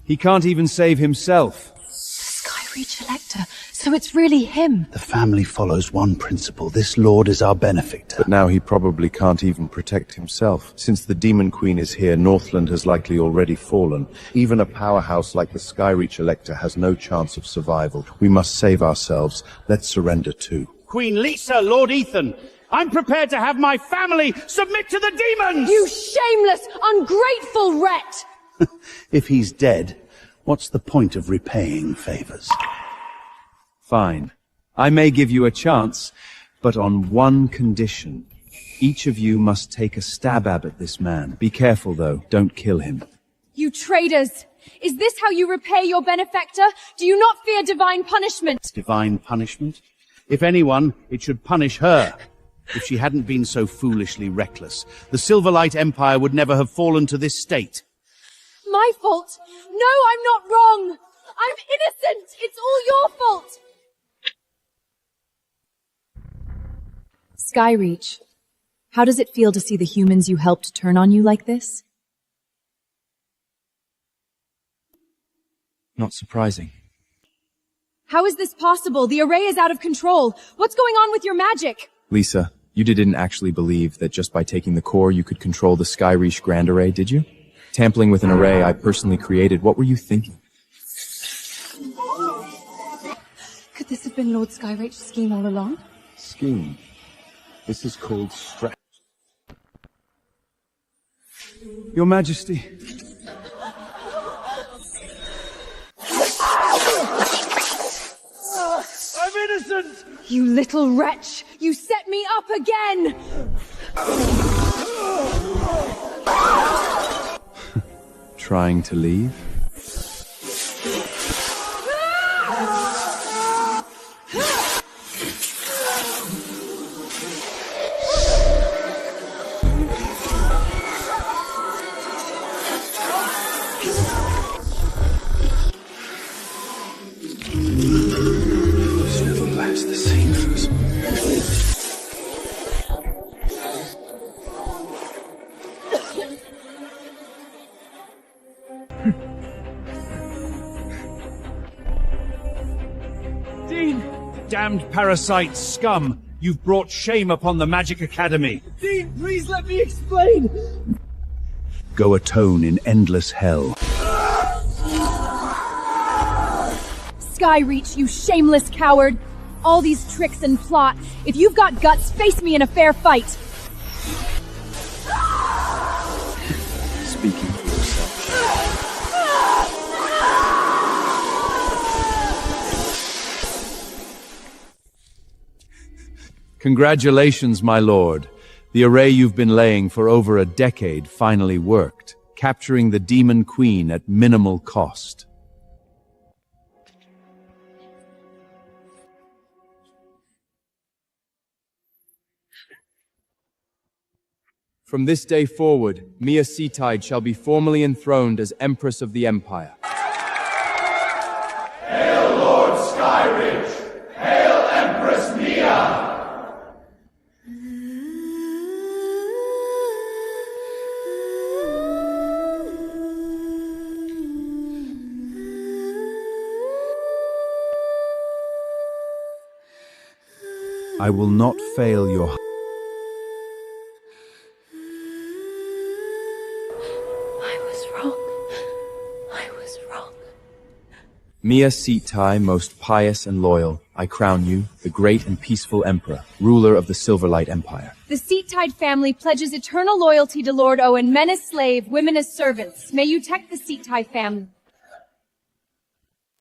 He can't even save himself. Skyreach Elector, so it's really him. The family follows one principle. This lord is our benefactor. But now he probably can't even protect himself. Since the Demon Queen is here, Northland has likely already fallen. Even a powerhouse like the Skyreach Elector has no chance of survival. We must save ourselves. Let's surrender too. Queen Lisa, Lord Ethan, I'm prepared to have my family submit to the demons! You shameless, ungrateful rat! If he's dead, what's the point of repaying favors? Fine. I may give you a chance, but on one condition. Each of you must take a stab at this man. Be careful, though. Don't kill him. You traitors! Is this how you repay your benefactor? Do you not fear divine punishment? Divine punishment? If anyone, it should punish her. If she hadn't been so foolishly reckless, the Silverlight Empire would never have fallen to this state. My fault? No, I'm not wrong! I'm innocent! It's all your fault! Skyreach, how does it feel to see the humans you helped turn on you like this? Not surprising. How is this possible? The array is out of control. What's going on with your magic? Lisa, you didn't actually believe that just by taking the core you could control the Skyreach Grand Array, did you? Tampering with an array I personally created, what were you thinking? Could this have been Lord Skyreach's scheme all along? Scheme. This is called strat. Your Majesty. I'm innocent! You little wretch! You set me up again! Trying to leave? Damned parasite scum! You've brought shame upon the Magic Academy! Dean, please let me explain! Go atone in endless hell. Skyreach, you shameless coward! All these tricks and plot. If you've got guts, face me in a fair fight! Speaking for yourself. Congratulations, my lord. The array you've been laying for over a decade finally worked, capturing the Demon Queen at minimal cost. From this day forward, Mia Seatide shall be formally enthroned as Empress of the Empire. Hail Lord Skyridge! Hail Empress Mia! I will not fail your... Mia Seatide, most pious and loyal, I crown you, the great and peaceful Emperor, ruler of the Silverlight Empire. The Seatide family pledges eternal loyalty to Lord Owen, men as slave, women as servants. May you protect the Seatide family.